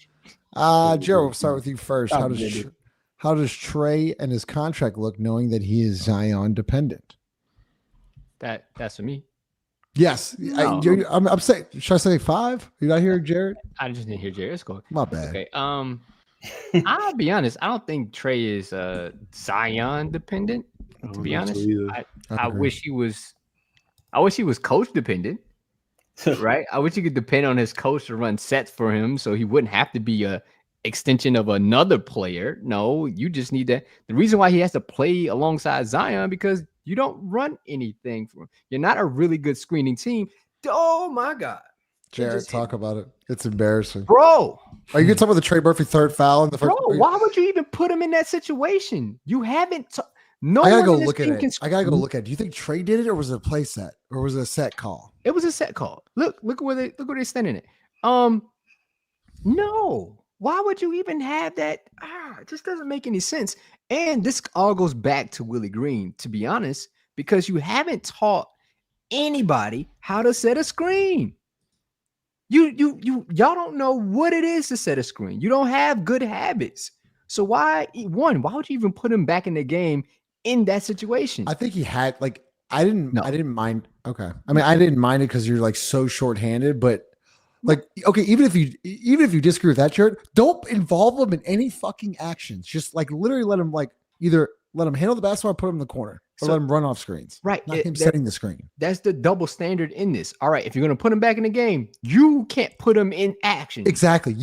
Joe, we'll start with you first. How does Trey and his contract look, knowing that he is Zion dependent? That's for me. Yes, No. I'm saying. Should I say 5? You not hearing Jared? I just didn't hear Jared's score. My bad. Okay. I'll be honest. I don't think Trey is Zion dependent. To be honest, I wish he was. I wish he was coach dependent. Right. I wish he could depend on his coach to run sets for him, so he wouldn't have to be a extension of another player. No, you just need that. The reason why he has to play alongside Zion because you don't run anything for him. You're not a really good screening team. Oh my God. Jared, talk about it. It's embarrassing. Bro. Are you going to talk about the Trey Murphy third foul in the first? Bro, why would you even put him in that situation? You haven't. No, I gotta go look at it. I gotta go look at it. Do you think Trey did it, or was it a play set, or was it a set call? It was a set call. Look where they're standing it. No. Why would you even have that? It just doesn't make any sense. And this all goes back to Willie Green, to be honest, because you haven't taught anybody how to set a screen. Y'all don't know what it is to set a screen. You don't have good habits. So why would you even put him back in the game in that situation? I think he had I didn't mind. Okay. I mean, I didn't mind it because you're so shorthanded, but okay, even if you disagree with that, Jared, don't involve him in any fucking actions. Just literally let him either let him handle the basketball or put him in the corner or let him run off screens. Right. Not him setting the screen. That's the double standard in this. All right. If you're going to put him back in the game, you can't put him in action. Exactly.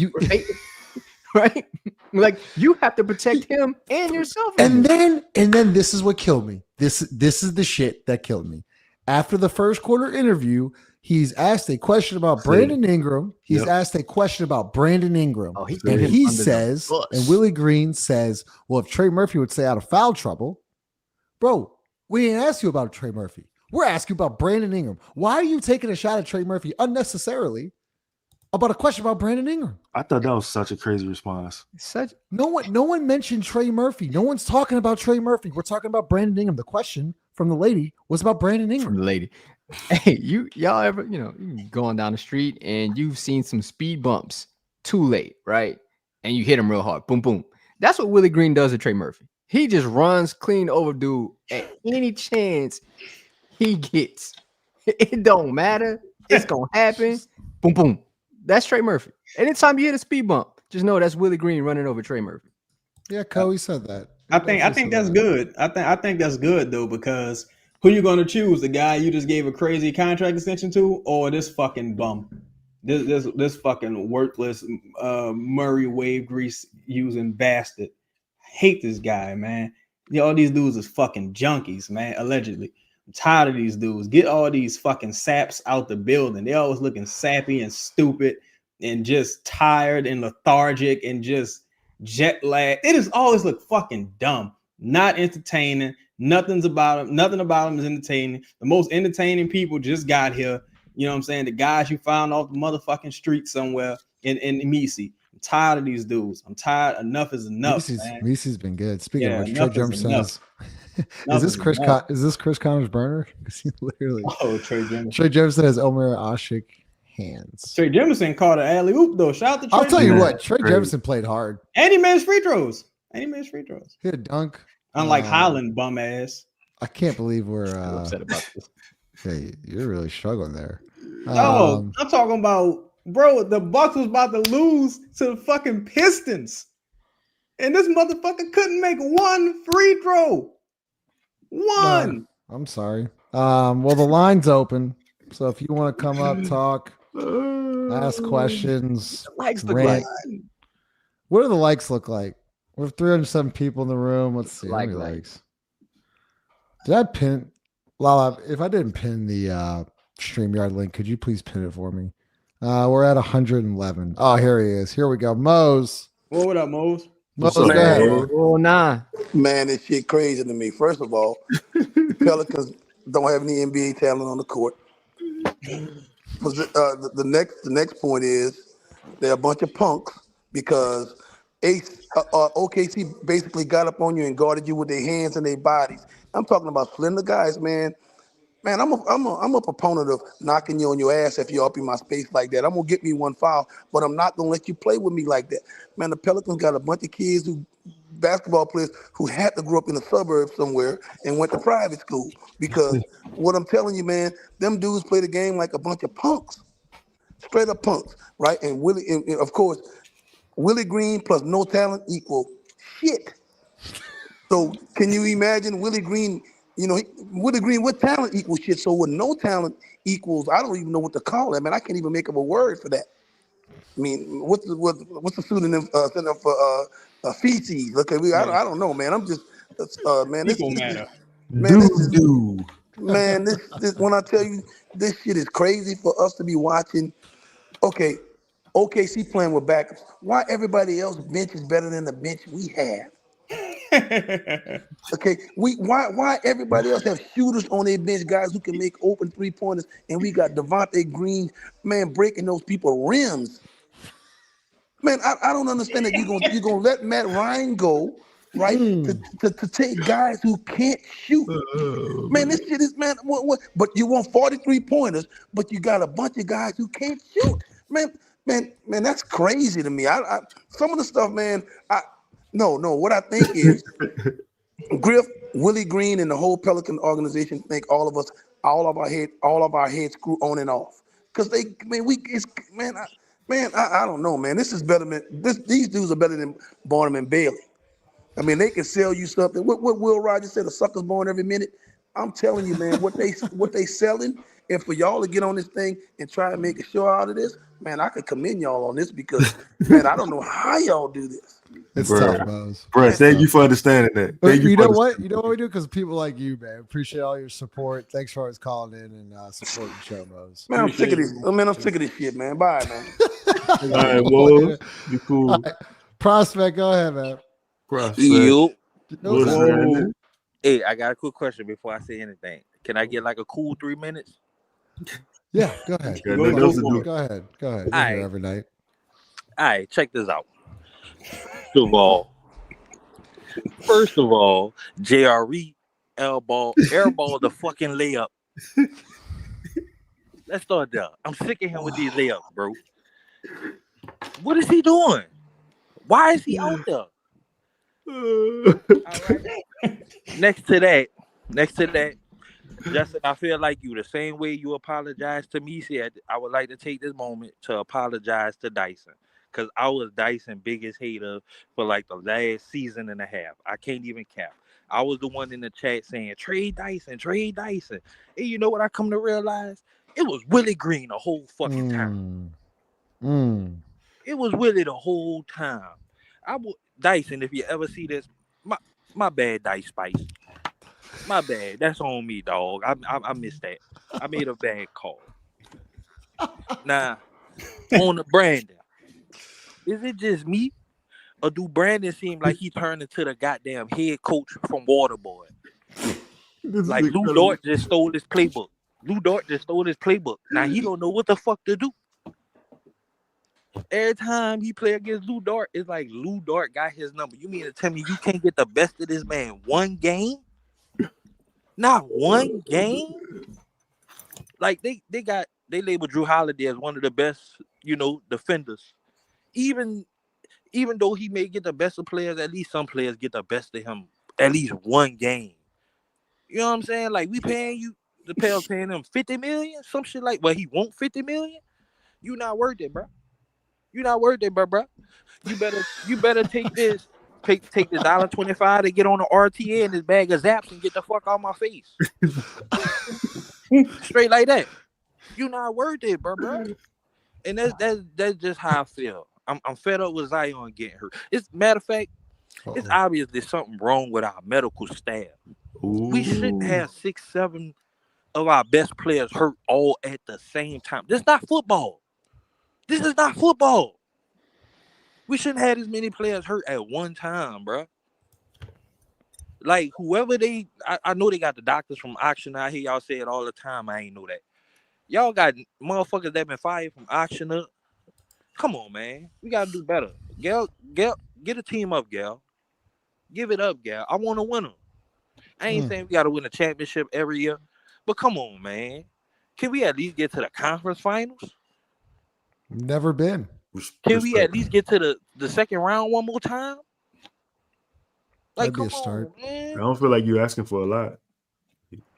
Right? You have to protect him and yourself. And then this is what killed me. This is the shit that killed me. After the first quarter interview, he's asked a question about Brandon Ingram. He's asked a question about Brandon Ingram. And he says, and Willie Green says, well, if Trey Murphy would stay out of foul trouble, bro, we didn't ask you about Trey Murphy. We're asking about Brandon Ingram. Why are you taking a shot at Trey Murphy unnecessarily about a question about Brandon Ingram? I thought that was such a crazy response. No one mentioned Trey Murphy. No one's talking about Trey Murphy. We're talking about Brandon Ingram. The question from the lady was about Brandon Ingram. From the lady. Hey, y'all ever, going down the street and you've seen some speed bumps too late, right? And you hit him real hard. Boom, boom. That's what Willie Green does to Trey Murphy. He just runs clean over dude at any chance he gets. It don't matter. It's going to happen. Boom, boom. That's Trey Murphy. Anytime you hit a speed bump, just know that's Willie Green running over Trey Murphy. Yeah, Coey said that. I think that's good. I think that's good though, because who you going to choose? The guy you just gave a crazy contract extension to, or this fucking bum? This fucking worthless Murray wave grease using bastard. Hate this guy, man. All these dudes is fucking junkies, man. Allegedly. I'm tired of these dudes. Get all these fucking saps out the building. They always looking sappy and stupid and just tired and lethargic and just jet lag. It is always look fucking dumb. Not entertaining. Nothing about them is entertaining. The most entertaining people just got here. You know what I'm saying? The guys you found off the motherfucking street somewhere in Misi. I'm tired of these dudes. I'm tired. Enough is enough. Misi's been good. Speaking of which, Trey Jefferson says, is this Chris Connor's burner? Because he literally. Oh, Trey Jefferson. Trey Jefferson has Omer Ashik hands. Trey Jefferson caught an alley oop though. Shout out to Trey. I'll tell you what, Trey Jefferson played hard. And he made free throws. He hit a dunk. Unlike Holland, bum ass. I can't believe we're upset about this. Hey, you're really struggling there. I'm talking about, bro, the Bucks was about to lose to the fucking Pistons. And this motherfucker couldn't make one free throw. One. I'm sorry. Well, the line's open. So if you want to come up, talk, ask questions, likes look like. What do the likes look like? We have 307 people in the room. Let's see. How many likes? Did I pin Lala? If I didn't pin the StreamYard link, could you please pin it for me? We're at 111. Oh, here he is. Here we go. Mose. What up, Mose? Mose, go ahead. Oh, nah. Man, this shit crazy to me. First of all, Pelicans don't have any NBA talent on the court. The next point is they're a bunch of punks because OKC basically got up on you and guarded you with their hands and their bodies. I'm talking about slender guys, man. Man, I'm a proponent of knocking you on your ass if you're up in my space like that. I'm gonna get me one foul, but I'm not gonna let you play with me like that. Man, the Pelicans got a bunch of kids basketball players who had to grow up in the suburbs somewhere and went to private school. Because what I'm telling you, man, them dudes play the game like a bunch of punks, straight up punks, right? And of course, Willie Green plus no talent equal shit. So can you imagine Willie Green? Willie Green with talent equals shit. So with no talent equals, I don't even know what to call that, man. I can't even make up a word for that. I mean, what's the pseudonym for feces? Okay, I don't know, man. I'm just man. People matter. This when I tell you this shit is crazy for us to be watching. Okay, OKC playing with backups. Why everybody else bench is better than the bench we have? Okay, why everybody else have shooters on their bench, guys who can make open 3-pointers, and we got Devontae Green, man, breaking those people rims. Man, I don't understand that you're gonna let Matt Ryan go, right? To take guys who can't shoot. Man, this shit is what? But you want 43 pointers, but you got a bunch of guys who can't shoot. Man, that's crazy to me. I some of the stuff, man. No. What I think is Griff, Willie Green, and the whole Pelican organization think all of our heads screw on and off. Cause I don't know, man. This is better than these dudes are better than Barnum and Bailey. I mean, they can sell you something. What Will Rogers said, a sucker's born every minute. I'm telling you, man, what they selling, and for y'all to get on this thing and try to make a show out of this, man, I could commend y'all on this because, man, I don't know how y'all do this. It's tough, Mose. Bro, thank you for understanding that. But you know what? You know what we do? Because people like you, man. Appreciate all your support. Thanks for always calling in and supporting the show, Mose. Man, I'm sick of this. Man, I'm sick of this shit, man. Bye, man. All right, Mose. Be cool. Right. Prospect, go ahead, man. Prospect. You. What's happening? Hey, I got a quick question before I say anything. Can I get like a cool 3 minutes? Yeah, go ahead. Got nothing else to do. Go ahead. You're All right. here every night. All right, check this out. First of all, JRE airball the fucking layup. Let's start there. I'm sick of him with these layups, bro. What is he doing? Why is he out there? All right. Next to that, Justin, I feel like you the same way you apologized to me. Said I would like to take this moment to apologize to Dyson. Because I was Dyson's biggest hater for like the last season and a half. I can't even cap. I was the one in the chat saying, trade Dyson. And you know what I come to realize? It was Willie Green the whole fucking time. It was Willie the whole time. Dyson, if you ever see this, my bad, Dice Spice. My bad. That's on me, dog. I missed that. I made a bad call. Now, on the Brandon. Is it just me, or do Brandon seem like he turned into the goddamn head coach from Waterboy? Like Lou Dort just stole his playbook. Now he don't know what the fuck to do. Every time he play against Lou Dort, it's like Lou Dort got his number. You mean to tell me you can't get the best of this man one game? Not one game? Like they labeled Drew Holiday as one of the best, defenders. Even though he may get the best of players, at least some players get the best of him at least one game. You know what I'm saying? Like we paying you, the Pels paying him $50 million, some shit like. Well, he want $50 million. You not worth it, bro. You better take this. Take the $1.25 to get on the RTA and this bag of zaps and get the fuck out of my face. Straight like that. You not worth it, bro. And that's just how I feel. I'm fed up with Zion getting hurt. Matter of fact, it's obvious there's something wrong with our medical staff. Ooh. We shouldn't have 6-7 of our best players hurt all at the same time. This is not football. We shouldn't have as many players hurt at one time, bro. Like whoever I know they got the doctors from auction out here. Y'all say it all the time. I ain't know that. Y'all got motherfuckers that been fired from auction up. Come on, man. We gotta do better. Gal, get a team up, Gal. Give it up, Gal. I want to win them. I ain't saying we gotta win a championship every year, But come on, man. Can we at least get to the conference finals? Never been. Can we at least get to the second round one more time? Like, That'd be a come start. on, man. I don't feel like you're asking for a lot.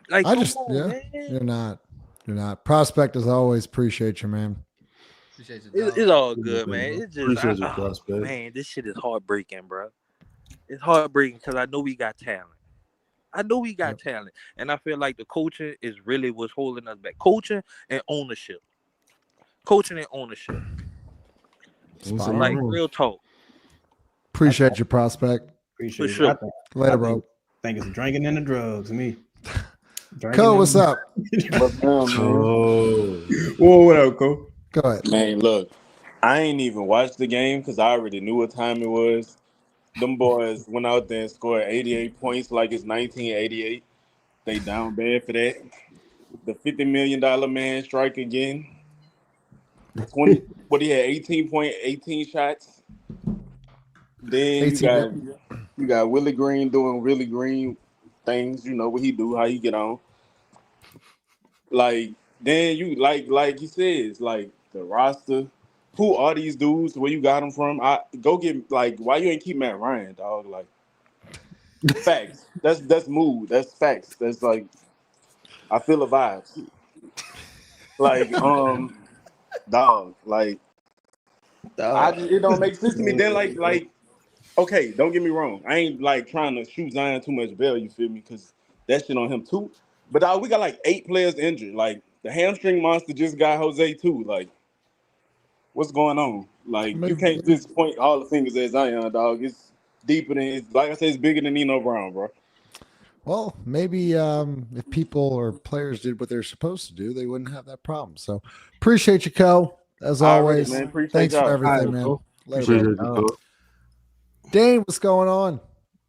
Like, I come just, on, yeah, man. you're not. You're not. Prospect, as always, appreciate you, man. Appreciate you, dog. It's all good, man. It's just, Appreciate your prospect. man, this shit is heartbreaking, bro. It's heartbreaking because I know we got talent. Talent. And I feel like the coaching is really what's holding us back. Coaching and ownership. Like, real talk. Appreciate your prospect. Appreciate sure. it. Later, bro. Think it's drinking and the drugs, me. Co, what's up? What's down, man? Oh, Whoa, what up, Co? Go ahead. Man, look, I ain't even watched the game because I already knew what time it was. Them boys went out there and scored 88 points like it's 1988. They down bad for that. The $50 million man strike again. 20, what he had, 18 shots. Then you got Willie Green doing Willie Green things. You know what he do, how he get on. Like, then you like he says, like the roster. Who are these dudes? Where you got them from? Go get like why you ain't keep Matt Ryan, dog? Like facts. That's mood. That's facts. That's like I feel the vibes. Like dog. Like it don't make sense to me. Then like okay, don't get me wrong. I ain't like trying to shoot Zion too much bail. You feel me? Because that shit on him too. But dog, we got like 8 players injured. Like the hamstring monster just got Jose too. Like. What's going on? Like, you can't just point all the fingers at Zion, dog. It's deeper than, it's like I said, it's bigger than Nino Brown, bro. Well, maybe if people or players did what they're supposed to do, they wouldn't have that problem. So appreciate you, Co. As always. Man, appreciate Thanks y'all. for everything, man. Later, bro. Dane, what's going on?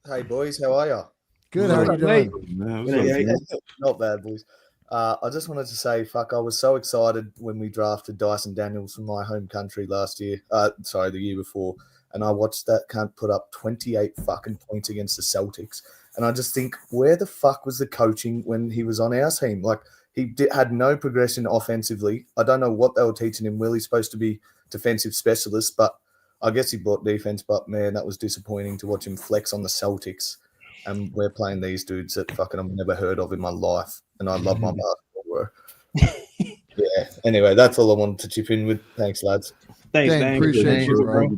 Hey, boys. How are you? Good. How are you doing? Not bad, boys. I just wanted to say, I was so excited when we drafted Dyson Daniels from my home country last year. The year before. And I watched that cunt put up 28 fucking points against the Celtics. And I just think, where the fuck was the coaching when he was on our team? Like, he had no progression offensively. I don't know what they were teaching him. Willie's supposed to be defensive specialist, but I guess he brought defense. But, man, that was disappointing to watch him flex on the Celtics. And we're playing these dudes that fucking I've never heard of in my life. And I love my basketball, bro. Yeah. Anyway, that's all I wanted to chip in with. Thanks, lads. Thanks, Dane. Appreciate you, bro.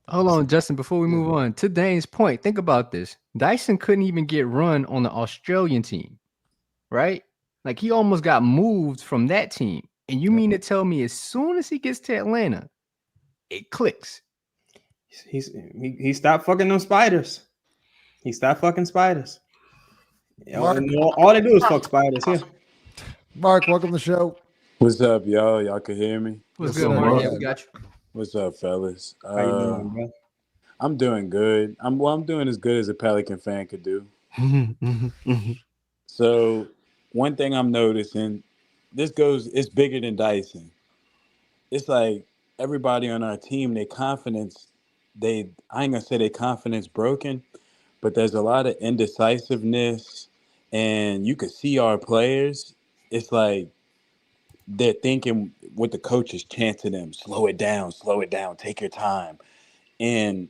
Hold on, Justin, before we move on, to Dane's point, think about this. Dyson couldn't even get run on the Australian team, right? Like, he almost got moved from that team. And you mean to tell me as soon as he gets to Atlanta, it clicks? He stopped fucking them spiders. He stopped fucking spiders. All they do is fuck spiders here. Mark, welcome to the show. What's up, y'all? Y'all can hear me? What's good, Mark? Yeah, we got you. What's up, fellas? How you doing, bro? I'm doing good. I'm doing as good as a Pelican fan could do. So, one thing I'm noticing, it's bigger than Dyson. It's like everybody on our team, their confidence, I ain't gonna say their confidence broken, but there's a lot of indecisiveness, and you could see our players. It's like they're thinking what the coach is chanting them, slow it down, take your time. And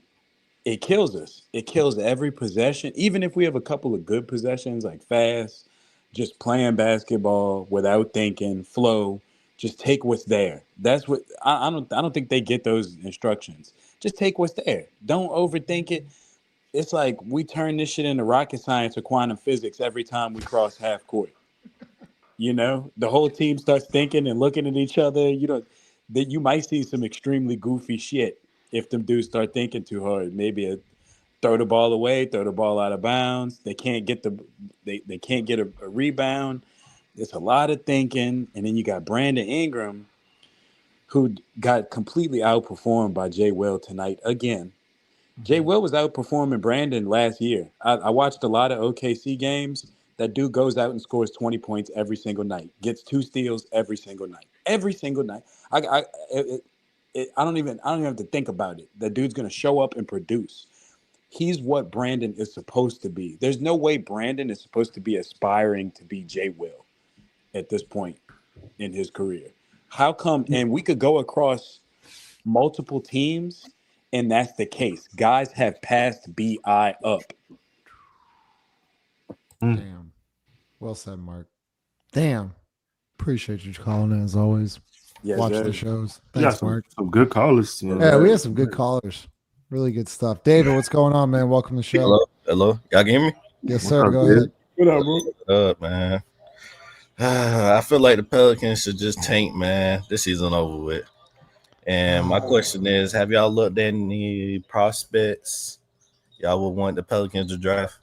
it kills us. It kills every possession. Even if we have a couple of good possessions, like fast, just playing basketball without thinking, flow, just take what's there. That's what I don't think they get those instructions. Just take what's there. Don't overthink it. It's like we turn this shit into rocket science or quantum physics every time we cross half court. You know, the whole team starts thinking and looking at each other. You know, that you might see some extremely goofy shit if them dudes start thinking too hard. Maybe throw the ball away, throw the ball out of bounds. They can't get they can't get a rebound. There's a lot of thinking, and then you got Brandon Ingram, who got completely outperformed by Jay Will tonight again. Jay Will was outperforming Brandon last year. I watched a lot of OKC games. That dude goes out and scores 20 points every single night. Gets 2 steals every single night. Every single night. I don't even have to think about it. That dude's gonna show up and produce. He's what Brandon is supposed to be. There's no way Brandon is supposed to be aspiring to be Jay Will. at this point in his career. How come? And we could go across multiple teams, and that's the case. Guys have passed BI up. Damn. Well said, Mark. Damn. Appreciate you calling in as always. Yes, Watch sir. the shows. We got Thanks, Mark. some good callers. Man. Yeah, we have some good callers. Really good stuff. David, what's going on, man? Welcome to the show. Hello. Y'all can hear me? Yes, sir. up, Go David? ahead. What up, bro? What up, man? I feel like the Pelicans should just tank, man. This season over with. And my question is, have y'all looked at any prospects y'all would want the Pelicans to draft?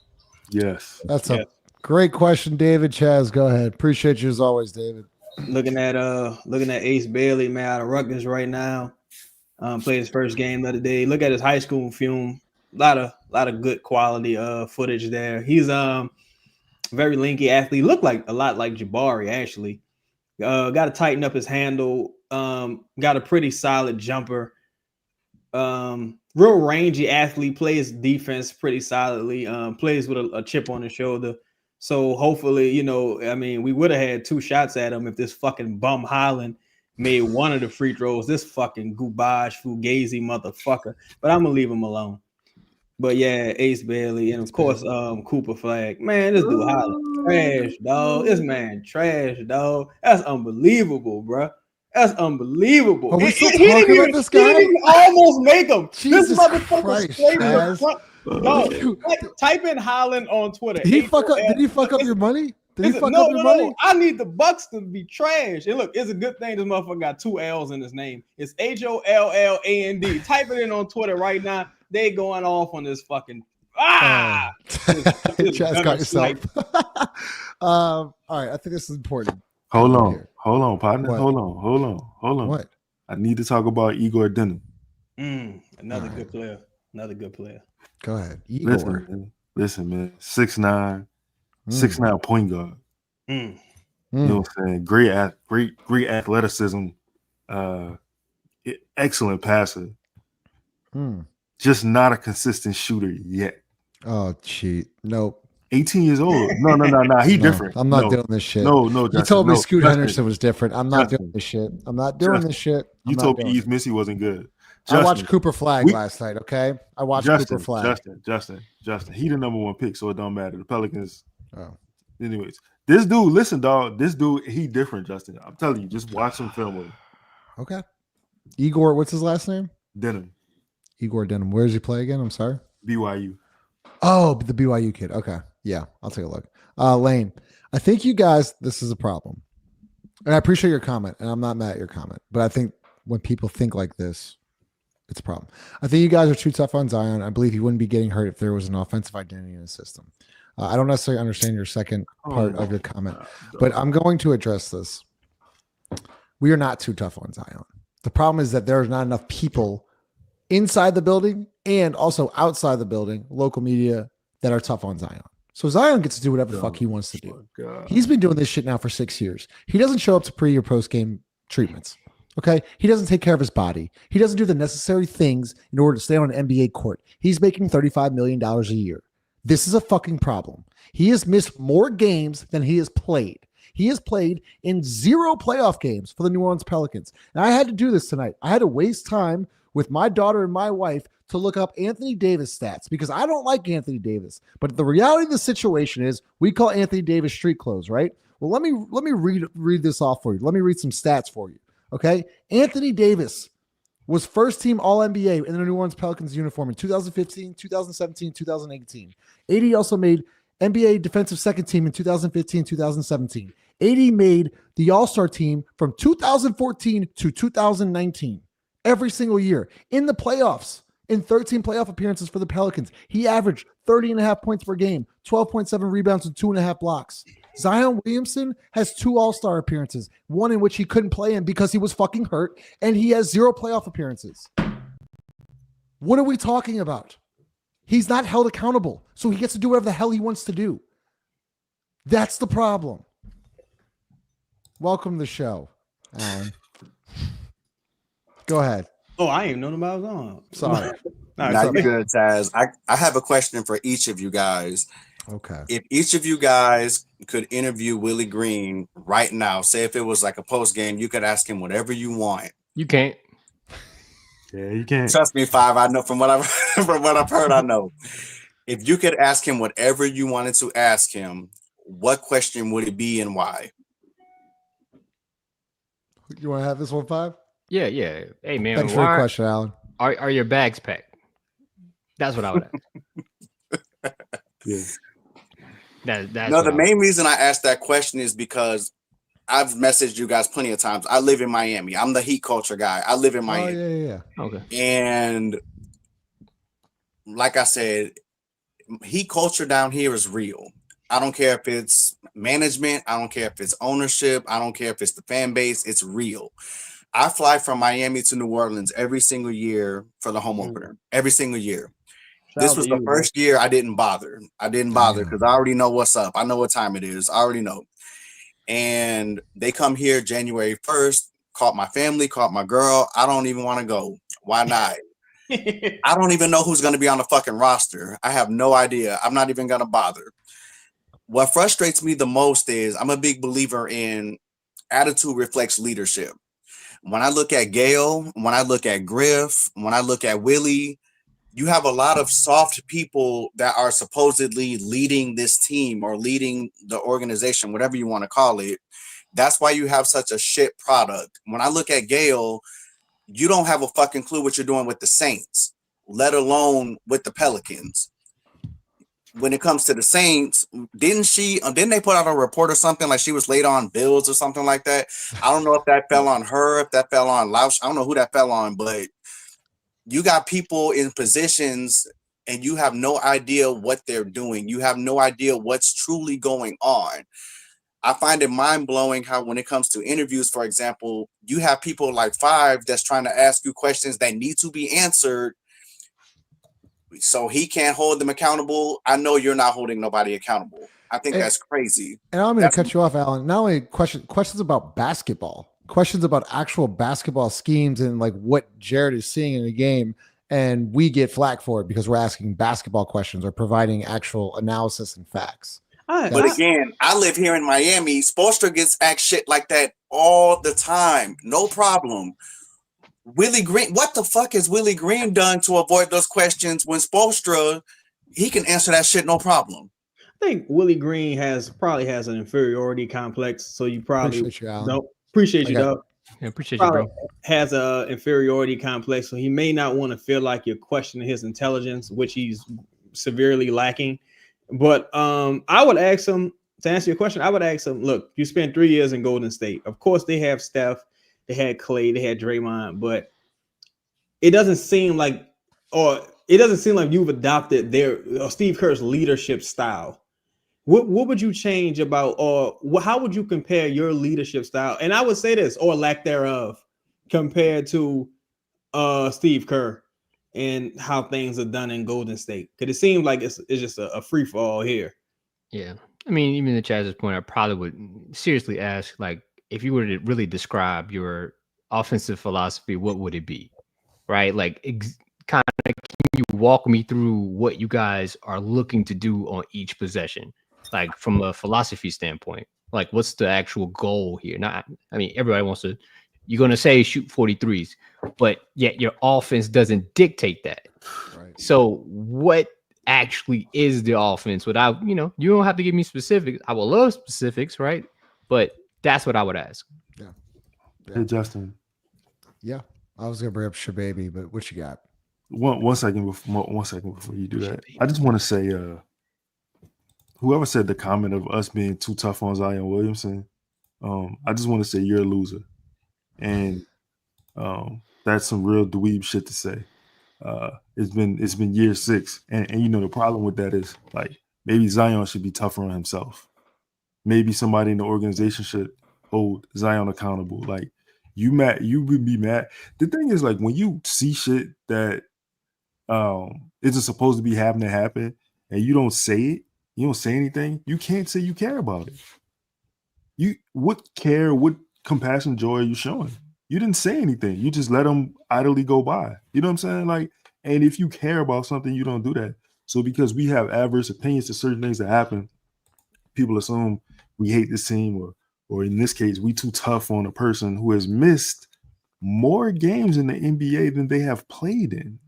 Yes. That's a great question, David. Chaz, go ahead. Appreciate you as always, David. Looking at Ace Bailey, man, out of Rutgers right now. Played his first game the other day. Look at his high school film. A lot of good quality footage there. He's very lanky athlete. Looked like a lot like Jabari, actually. Got to tighten up his handle. Got a pretty solid jumper. Real rangy athlete. Plays defense pretty solidly. Plays with a chip on his shoulder. So hopefully, we would have had 2 shots at him if this fucking bum Holland made one of the free throws. This fucking fugazi motherfucker. But I'm gonna leave him alone. But yeah, Ace Bailey and of course Cooper Flag. Man, this dude Holland trash, dog. This man trash, dog. That's unbelievable, bro. That's unbelievable. Are we still He didn't talking even- about this guy? He didn't even almost make him. Jesus this motherfucker Christ, straight in the Chaz. front. Dog, type in Holland on Twitter. Did he fuck up your money? Did he fuck up your money? I need the Bucks to be trash. And look, it's a good thing this motherfucker got 2 L's in his name. It's HOLLAND. Type it in on Twitter right now. They going off on this fucking Chaz got yourself. All right, I think this is important. Hold on, partner. What? Hold on. What? I need to talk about Igor Denham. Another good player. Another good player. Go ahead. Igor. Listen, man. 6'9", 6'9" point guard. You know what I'm saying? Great athleticism. Excellent passer. Just not a consistent shooter yet. Oh, cheat. Nope. 18 years old. No. He different. I'm not doing this shit. No, You Justin, told me no, Scoot Justin. Henderson was different. I'm not doing this shit. I'm not doing this shit. You told me Eve Missy wasn't good. I watched Cooper Flag last night, okay? I watched Cooper Flag. Justin. He the number 1 pick, so it don't matter. The Pelicans. Oh. Anyways, this dude, listen, dog. This dude, he different, Justin. I'm telling you, just watch some film with him. Okay. Igor, what's his last name? Denham. Igor Denham. Where does he play again? I'm sorry. BYU. Oh, the BYU kid. Okay. Yeah, I'll take a look. Lane, I think you guys, this is a problem. And I appreciate your comment, and I'm not mad at your comment, but I think when people think like this, it's a problem. I think you guys are too tough on Zion. I believe he wouldn't be getting hurt if there was an offensive identity in his system. I don't necessarily understand your second part of your comment, but I'm going to address this. We are not too tough on Zion. The problem is that there's not enough people inside the building and also outside the building, local media, that are tough on Zion. So Zion gets to do whatever the fuck he wants to do. He's been doing this shit now for 6 years. He doesn't show up to pre or post game treatments. Okay. He doesn't take care of his body. He doesn't do the necessary things in order to stay on an NBA court. He's making $35 million a year. This is a fucking problem. He has missed more games than he has played. He has played in 0 playoff games for the New Orleans Pelicans. And I had to do this tonight. I had to waste time with my daughter and my wife to look up Anthony Davis stats because I don't like Anthony Davis. But the reality of the situation is we call Anthony Davis street clothes, right? Well, let me read this off for you. Let me read some stats for you. Okay. Anthony Davis was first team All-NBA in the New Orleans Pelicans uniform in 2015, 2017, 2018. AD also made NBA defensive second team in 2015, 2017. AD made the All-Star team from 2014 to 2019. Every single year in the playoffs, in 13 playoff appearances for the Pelicans, he averaged 30.5 points per game, 12.7 rebounds, and 2.5 blocks. Zion Williamson has 2 All-Star appearances, one in which he couldn't play in because he was fucking hurt, and he has 0 playoff appearances. What are we talking about? He's not held accountable, so he gets to do whatever the hell he wants to do. That's the problem. Welcome to the show, Alan. Go ahead. Oh, I ain't known about it on. Sorry. Now you're good, Taz. I have a question for each of you guys. Okay. If each of you guys could interview Willie Green right now, say if it was like a post game, you could ask him whatever you want. You can't. Yeah, you can't. Trust me, Five. I know from what I've heard. I know. If you could ask him whatever you wanted to ask him, what question would it be and why? You want to have this one, Five? Yeah. Hey man, Thanks for your question, Alan. Are your bags packed? That's what I would ask. Yeah. That's No, the main reason I asked that question is because I've messaged you guys plenty of times. I live in Miami. I'm the heat culture guy. I live in Miami. Oh, yeah. Okay. And like I said, heat culture down here is real. I don't care if it's management. I don't care if it's ownership. I don't care if it's the fan base. It's real. I fly from Miami to New Orleans every single year for the home opener. Every single year. This was the first year I didn't bother. Because I already know what's up. I know what time it is. I already know. And they come here January 1st, caught my family, caught my girl. I don't even want to go. Why not? I don't even know who's going to be on the fucking roster. I have no idea. I'm not even going to bother. What frustrates me the most is I'm a big believer in attitude reflects leadership. When I look at Gail, when I look at Griff, when I look at Willie, you have a lot of soft people that are supposedly leading this team or leading the organization, whatever you want to call it. That's why you have such a shit product. When I look at Gail, you don't have a fucking clue what you're doing with the Saints, let alone with the Pelicans. When it comes to the Saints, didn't they put out a report or something like she was late on bills or something like that? I don't know if that fell on her, if that fell on Lausch. I don't know who that fell on, but you got people in positions and you have no idea what they're doing. You have no idea what's truly going on. I find it mind-blowing how when it comes to interviews, for example, you have people like Five that's trying to ask you questions that need to be answered so he can't hold them accountable. I know you're not holding nobody accountable. I think that's crazy. And I'm going to cut you off, Alan. Not only questions about basketball, questions about actual basketball schemes and like what Jared is seeing in a game. And we get flack for it because we're asking basketball questions or providing actual analysis and facts. But again, I live here in Miami. Spoelstra gets asked shit like that all the time. No problem. Willie Green, what the fuck has Willie Green done to avoid those questions when Spoelstra, he can answer that shit no problem? I think Willie Green probably has an inferiority complex, so you probably appreciate you, dog. Yeah, appreciate you, bro. Has a inferiority complex, so he may not want to feel like you're questioning his intelligence, which he's severely lacking. But I would ask him, to answer your question, I would ask him, look, you spent 3 years in Golden State. Of course, they have Steph, they had Clay, they had Draymond, but it doesn't seem like you've adopted Steve Kerr's leadership style. What would you change about, or how would you compare your leadership style? And I would say this, or lack thereof, compared to Steve Kerr and how things are done in Golden State. Because it seems like it's just a free for all here. Yeah. I mean, even to Chaz's point, I probably would seriously ask, like, if you were to really describe your offensive philosophy, what would it be? Right? Like, kind of, can you walk me through what you guys are looking to do on each possession? Like, from a philosophy standpoint, like, what's the actual goal here? Everybody wants to, you're going to say shoot 43s, but yet your offense doesn't dictate that. Right. So what actually is the offense without, you don't have to give me specifics. I will love specifics, right? But that's what I would ask. Yeah. Hey, Justin. Yeah. I was going to bring up Shababy, but what you got? One second before you do that. I just want to say, whoever said the comment of us being too tough on Zion Williamson, I just want to say you're a loser. And that's some real dweeb shit to say. It's been year 6. And the problem with that is, like, maybe Zion should be tougher on himself. Maybe somebody in the organization should hold Zion accountable. Like, you would be mad. The thing is, like, when you see shit that isn't supposed to be having to happen and you don't say it, you don't say anything, you can't say you care about it. What compassion, joy are you showing? You didn't say anything. You just let them idly go by. You know what I'm saying? Like, and if you care about something, you don't do that. So because we have adverse opinions to certain things that happen, people assume we hate this team, or in this case, we too tough on a person who has missed more games in the NBA than they have played in.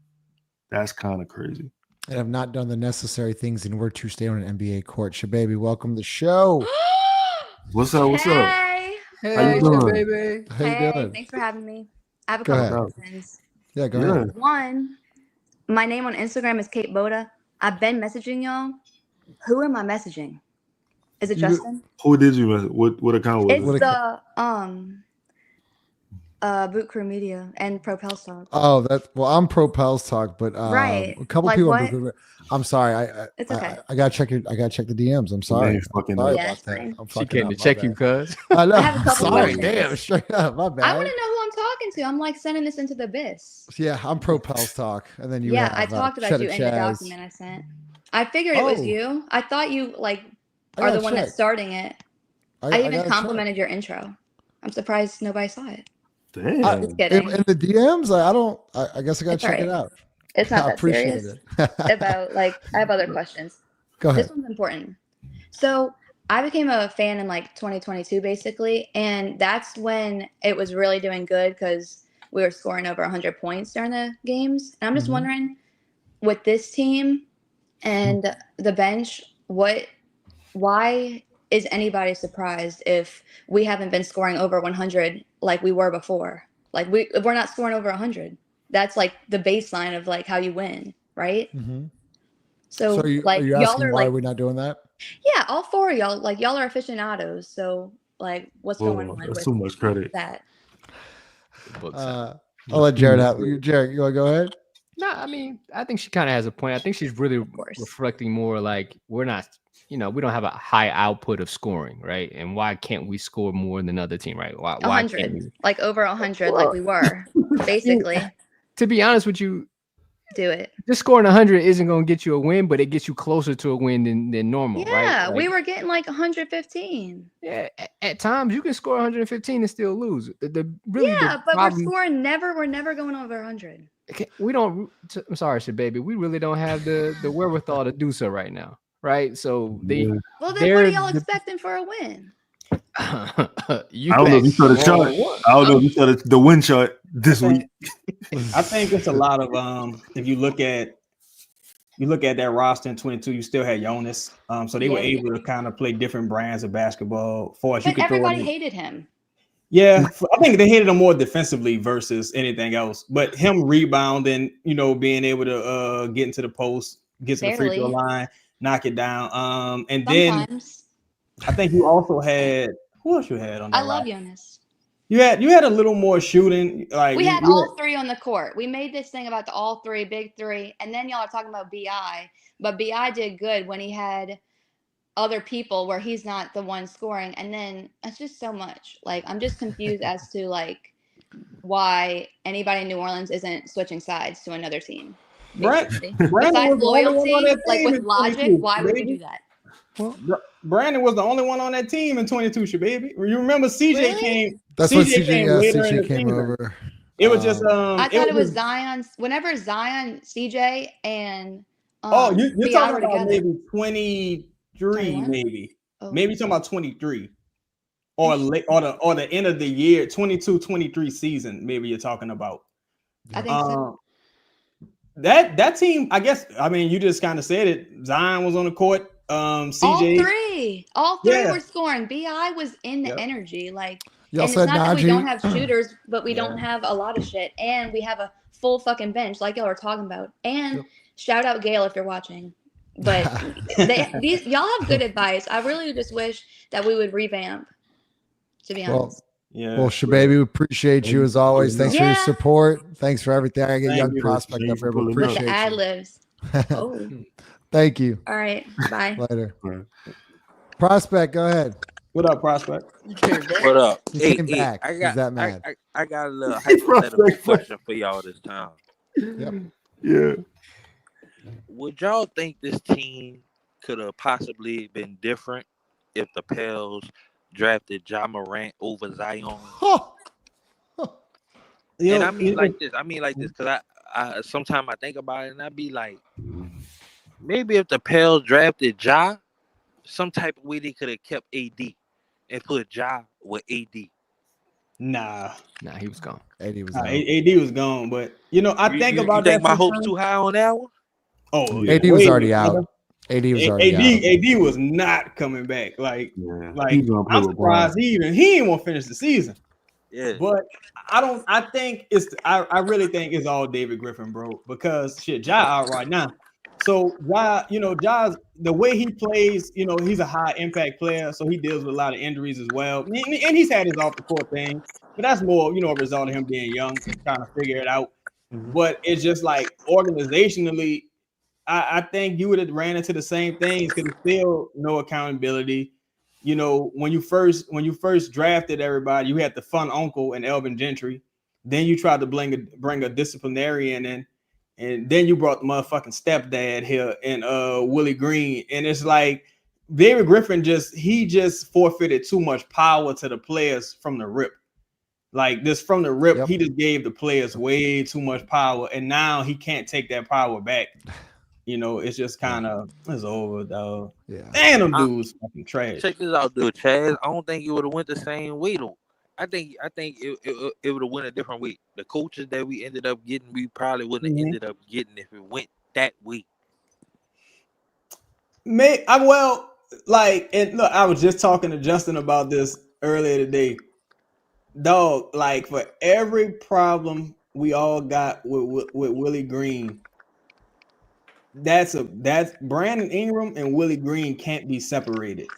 That's kind of crazy. And have not done the necessary things in order to stay on an NBA court. Shababy, welcome to the show. What's up? What's up? Hey. How you doing? baby? How you Hey, doing? thanks for having me. I have a Go couple ahead. questions. Yeah, go Yeah. ahead. One, my name on Instagram is Kate Boda. I've been messaging y'all. Who am I messaging? Is it You- Justin? Who did you mess? What account was It's it? the Boot Crew Media and Propel Talk. Oh, I'm pro Pels Talk, but Right. a couple Like people. what? I'm sorry. I It's okay. I gotta check the DMs. I'm sorry. Man, fucking Sorry up. Yeah, about it's that. fine. I'm She fucking came up, to my check you, bad. cuz. I know. I have a couple Sorry, questions. damn, straight up, my I bad. want to know who I'm talking to. I'm like sending this into the abyss. Yeah, I'm pro Pels Talk, and then you Yeah, have I talked about Cheddar you in the Chaz. document I sent. I figured it was Oh. you. I thought you like I are gotta the one that's check. starting it. I I even gotta check. complimented your intro. I'm surprised nobody saw it. Damn. I- Just kidding. in the DMs, I guess I gotta It's check all it right. out. It's not I that appreciate serious. it. About like I have other questions. Go ahead. This one's important. So I became a fan in like 2022 basically, and that's when it was really doing good because we were scoring over 100 points during the games. And I'm just Mhm. wondering, with this team and the bench, why is anybody surprised if we haven't been scoring over 100 like we were before? Like if we're not scoring over 100, that's like the baseline of like how you win, right? Mhm. So So are like you y'all asking are why like, we're not doing that? yeah, all four of y'all, like y'all are aficionados. So like, what's going Whoa, on that's with too much credit. that? I'll let Jared out. Jared, you want to go ahead? No, I mean, I think she kind of has a point. I think she's really course. reflecting more like we're not, we don't have a high output of scoring, right? And why can't we score more than another team, right? Why can't 100, we? like over 100, like we were basically. To be honest with you, Do it. just scoring 100 isn't going to get you a win, but it gets you closer to a win than normal, right? Yeah, Like, we were getting like 115. Yeah, at times you can score 115 and still lose. Really, Yeah, the but problem, we're never going over 100. we don't. I'm sorry, baby. We really don't have the wherewithal to do so right now, right? So Yeah. Well, then what are y'all expecting for a win? you I don't know if you saw the picked chart. wrong I don't know if you saw the win chart this week. I think it's a lot of if you look at that roster in 22, you still had Jonas. So they were Yeah. able to kind of play different brands of basketball for us. You But could throw everybody in- hated him. Yeah, I think they hated him more defensively versus anything else. But him rebounding, being able to get into the post, get to the free throw Barely. line, knock it down. And then Sometimes. I think you also had who else you had on that I love roster? Jonas. You had a little more shooting. Like We you- had you all three on the court. We made this thing about the all three, big three, and then y'all are talking about BI. But BI did good when he had other people where he's not the one scoring, and then it's just so much. Like I'm just confused as to like why anybody in New Orleans isn't switching sides to another team. Basically. Brandon Besides was the only one on loyalty, that like team with in logic, 22, why would you baby. do that? Brandon was the only one on that team in 22, baby. You remember CJ Really? came. That's when CJ came later in CJ the came season. over. It was just I thought it was just- Zion. Whenever Zion, CJ, and Oh, you're BI talking were about together. maybe 23, 21? maybe. Oh. Maybe you're talking about 23. Or late or the end of the year, 22-23 season, maybe you're talking about. I think so. That team, I guess, you just kind of said it. Zion was on the court. CJ. All three Yeah. were scoring. BI was in the Yep. energy, like, Y'all and it's said not that we Najee. don't have shooters, but we Yeah. don't have a lot of shit, and we have a full fucking bench, like y'all are talking about. And shout out Gail if you're watching. But y'all have good advice. I really just wish that we would revamp. To be Well, honest. Yeah. Well, Shababy, we appreciate you as always. Thanks for your Yeah. support. Thanks for everything. I get Thank young you. prospect Thank up you here, for but pulling up. With the appreciate ad you. libs. Oh. Thank you. All right. Bye. Later. Right. Prospect, go ahead. What up, prospect? What up? He came back. I He's got that mad. I got a little hypothetical question for y'all this time. Yep. Yeah. Would y'all think this team could have possibly been different if the Pels drafted Ja Morant over Zion? And I mean like this. Because I sometimes I think about it and I be like, maybe if the Pels drafted Ja, some type of way they could have kept AD and put Ja with AD. Nah, he was gone. AD was nah, out. AD was gone. But I think You about think that my hopes sometimes. too high on that one? Oh, AD was already out. AD was already out. AD was not coming back. Like he's gonna play I'm with surprised he ain't want to finish the season. Yeah. But I think I really think it's all David Griffin, bro, because shit, Ja out right now. So Ja's the way he plays, he's a high impact player, so he deals with a lot of injuries as well. And he's had his off the court thing, but that's more, a result of him being young, trying to figure it out. But it's just like organizationally, I think you would have ran into the same things because still no accountability. When you first drafted everybody, you had the fun uncle and Elvin Gentry. Then you tried to bring a disciplinarian in, and then you brought the motherfucking stepdad here and Willie Green. And it's like David Griffin just forfeited too much power to the players from the rip. Like this from the rip, he just gave the players way too much power, and now he can't take that power back. It's just kind of it's over, though. Yeah. And them dudes fucking trash. Check this out, dude, Chaz. I don't think it would have went the same way though. I think it would have went a different way. The coaches that we ended up getting, we probably wouldn't have ended up getting if it went that way. And look, I was just talking to Justin about this earlier today. Dog, like for every problem we all got with Willie Green, that's Brandon Ingram and Willie Green can't be separated.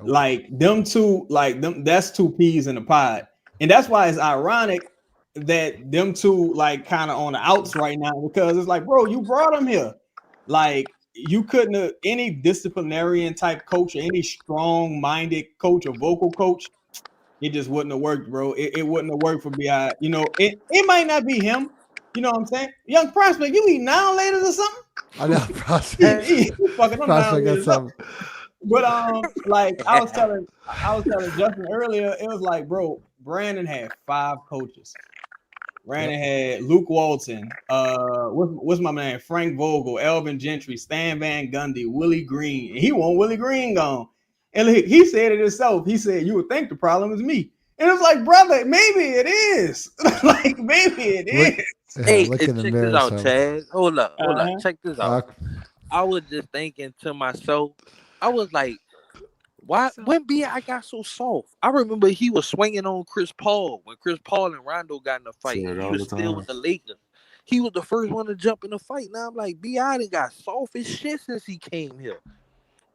Like them two, that's two peas in a pod. And that's why it's ironic that them two like kind of on the outs right now, because it's like, bro, you brought them here. Like you couldn't have any disciplinarian type coach or any strong-minded coach or vocal coach. It just wouldn't have worked, bro. It wouldn't have worked for BI. It might not be him. You know what I'm saying? Young prospect, you eat now later or something? I know prospect. He fucking Prospect got something. But like I was telling Justin earlier, it was like, bro, Brandon had 5 coaches. Brandon had Luke Walton, what's my man? Frank Vogel, Elvin Gentry, Stan Van Gundy, Willie Green. And he want Willie Green gone. And he said it himself. He said, you would think the problem is me. And it was like, brother, maybe it is. Like, maybe it is. Hey, look check in the this mirror, out, so. Chaz. Hold up. Check this out. I was just thinking to myself, I was like, why when B.I. got so soft? I remember he was swinging on Chris Paul when Chris Paul and Rondo got in a fight. He was still with the Lakers. He was the first one to jump in the fight. Now I'm like, B.I. done got soft as shit since he came here.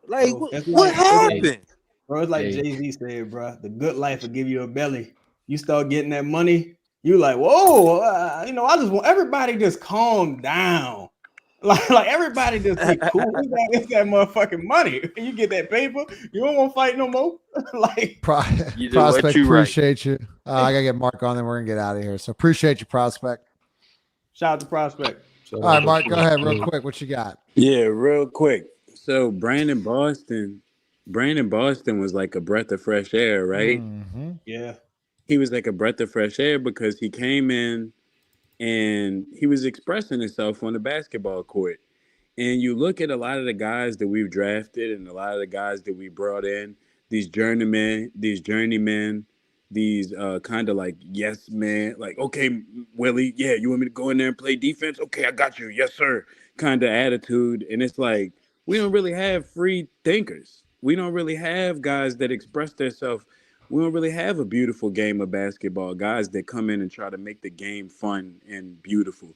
Like, what happened? Bro, it's like Jay-Z said, bro, the good life will give you a belly. You start getting that money, you like, whoa, I just want everybody just calm down. Like everybody just be cool. It's that motherfucking money. You get that paper, you don't want to fight no more. Like Prospect, appreciate you. I gotta get Mark on, then we're gonna get out of here. So appreciate you, Prospect. Shout out to Prospect. All right, Mark, go ahead real quick. What you got? Yeah, real quick. So Brandon Boston was like a breath of fresh air, right? Mm-hmm. Yeah. He was like a breath of fresh air because he came in and he was expressing himself on the basketball court. And you look at a lot of the guys that we've drafted and a lot of the guys that we brought in, these journeymen, these kind of like, yes, man, like, okay, Willie, yeah, you want me to go in there and play defense? Okay, I got you. Yes, sir. Kind of attitude. And it's like, we don't really have free thinkers. We don't really have guys that express themselves. We don't really have a beautiful game of basketball, guys that come in and try to make the game fun and beautiful.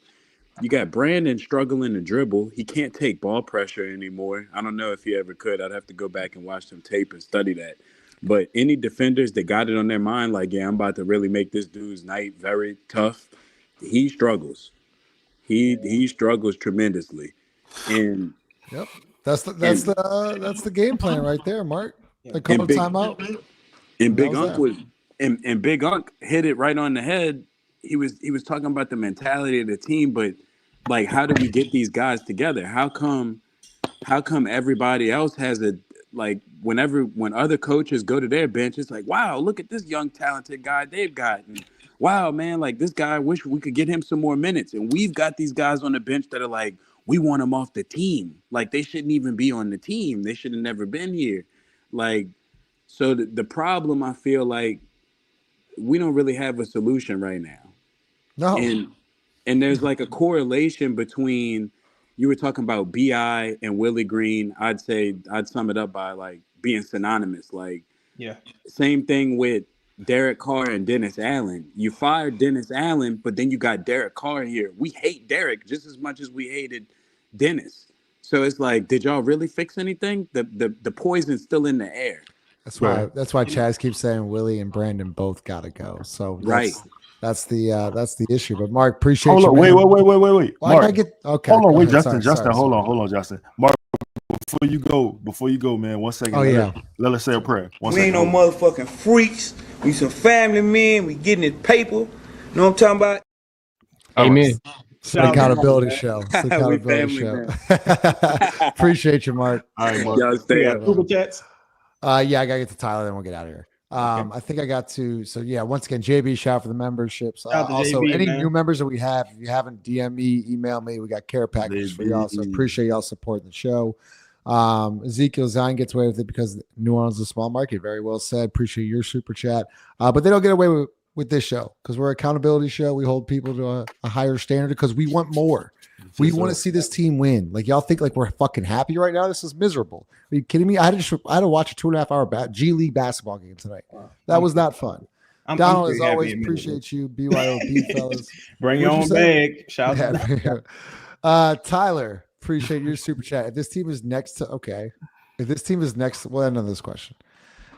You got Brandon struggling to dribble. He can't take ball pressure anymore. I don't know if he ever could. I'd have to go back and watch some tape and study that. But any defenders that got it on their mind, like, yeah, I'm about to really make this dude's night very tough, he struggles. He struggles tremendously. And yep, that's the game plan right there, Mark. They call a timeout. And Big Unc hit it right on the head. He was talking about the mentality of the team, but like, how do we get these guys together? How come everybody else has when other coaches go to their bench, it's like, wow, look at this young talented guy they've got. And, wow, man, like this guy, I wish we could get him some more minutes. And we've got these guys on the bench that are like, we want them off the team. Like, they shouldn't even be on the team. They should have never been here. Like, so the problem, I feel like we don't really have a solution right now. No. And there's like a correlation between, you were talking about BI and Willie Green. I'd sum it up by like being synonymous. Like, yeah, same thing with Derek Carr and Dennis Allen. You fired Dennis Allen, but then you got Derek Carr here. We hate Derek just as much as we hated Dennis. So it's like, did y'all really fix anything? The poison's still in the air. That's why Chaz keeps saying Willie and Brandon both gotta go. So that's the issue. But Mark, appreciate you. Wait. Well, Mark, I get okay. Hold on, wait, ahead. Justin. Hold on, Justin. Mark, before you go, man. 1 second. Let us say a prayer. We ain't no motherfucking freaks. We some family men. We getting it paper. You know what I'm talking about? Amen. It's the accountability show. It's the accountability show. Appreciate you, Mark. All right, Mark. Super chats. I gotta get to Tyler, then we'll get out of here. I think I got to. So yeah, once again, JB, shout out for the memberships. Also, JB, any man. new members that we have, if you haven't DM me, email me. We got care packages for y'all. So appreciate y'all supporting the show. Ezekiel Zion gets away with it because New Orleans is a small market. Very well said. Appreciate your super chat. But they don't get away with this show because we're an accountability show. We hold people to a higher standard because we want more. We want to see this team win. Like, y'all think like we're fucking happy right now? This is miserable. Are you kidding me? I had to watch a 2.5 hour G League basketball game tonight. That was not fun. Donald, as always, appreciate you. BYOB fellas. Bring your own bag. Shout out. Tyler, appreciate your super chat. If this team is next, we'll end on this question.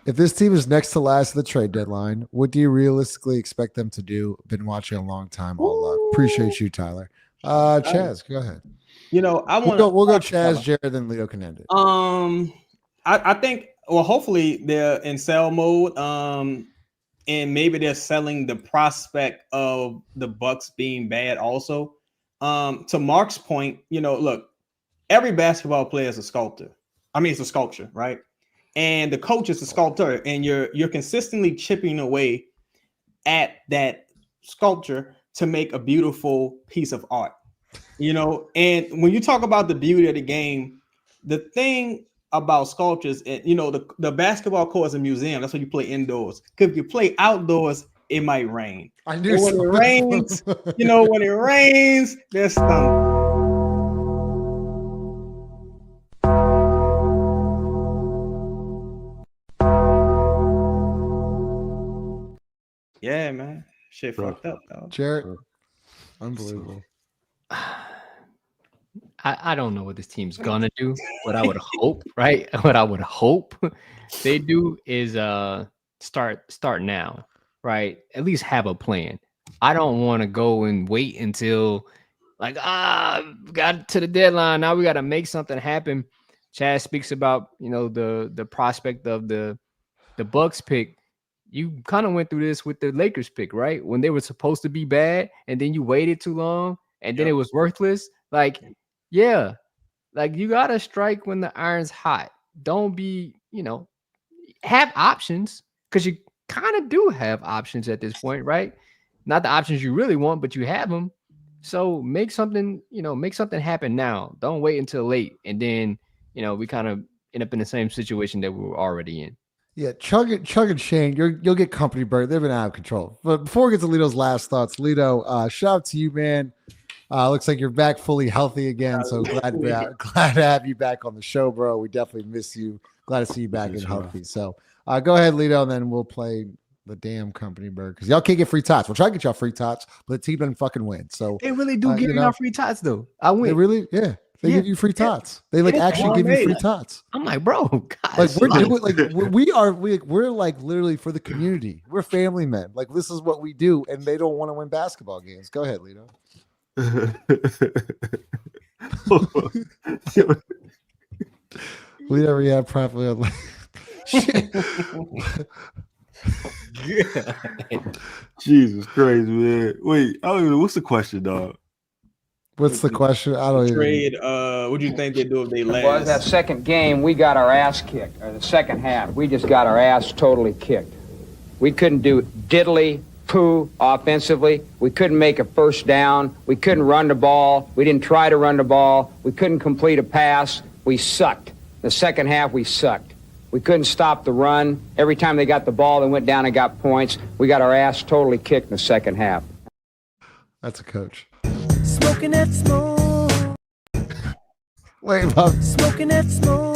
If this team is next to last of the trade deadline, what do you realistically expect them to do? Been watching a long time. All love. Appreciate you, Tyler. Chaz, go ahead. You know, we'll go Chaz, Jared, then Leo can end it. I think, well, hopefully they're in sell mode. And maybe they're selling the prospect of the Bucks being bad also. To Mark's point, you know, look, every basketball player is a sculptor. I mean, it's a sculpture, right? And the coach is a sculptor, and you're consistently chipping away at that sculpture to make a beautiful piece of art, you know. And when you talk about the beauty of the game, the thing about sculptures, and you know, the basketball court is a museum. That's why you play indoors. Because if you play outdoors, it might rain. I knew when it rains, you know, when it rains, there's thunder. Yeah, man. Shit fucked up, dog. Jared, unbelievable. I don't know what this team's gonna do. What I would hope, right? What I would hope they do is start now, right? At least have a plan. I don't want to go and wait until like got to the deadline. Now we got to make something happen. Chad speaks about, you know, the prospect of the Bucks pick. You kind of went through this with the Lakers pick, right? When they were supposed to be bad, and then you waited too long, and then it was worthless. Like, yeah, like you gotta strike when the iron's hot. Don't be, you know, have options, because you kind of do have options at this point, right? Not the options you really want, but you have them. So make something happen now. Don't wait until late, and then, you know, we kind of end up in the same situation that we were already in. Yeah, Chug and Shane, you'll get company bird. They've been out of control. But before we get to Lito's last thoughts, Lito, shout out to you, man. Looks like you're back fully healthy again. So glad to have you back on the show, bro. We definitely miss you. Glad to see you back and healthy. So go ahead, Lito, and then we'll play the damn company bird, because y'all can't get free tots. We'll try to get y'all free tots, but the team doesn't fucking win. So they really do give y'all free tots, though. I win. They really, yeah. They give you free tots. They like actually give you free tots. I'm like, bro, God, like we're doing, like we're like literally for the community. We're family men. Like this is what we do, and they don't want to win basketball games. Go ahead, Lito. We never react properly on Jesus Christ, man. Wait, I don't even know. What's the question, dog? What's the question? I don't trade. What do you think they do if they last? Well, that second game, we got our ass kicked. Or the second half, we just got our ass totally kicked. We couldn't do diddly poo offensively. We couldn't make a first down. We couldn't run the ball. We didn't try to run the ball. We couldn't complete a pass. We sucked. The second half, we sucked. We couldn't stop the run. Every time they got the ball, they went down and got points. We got our ass totally kicked in the second half. That's a coach. Smoking that smoke. Wait, Bob. Smoking that smoke.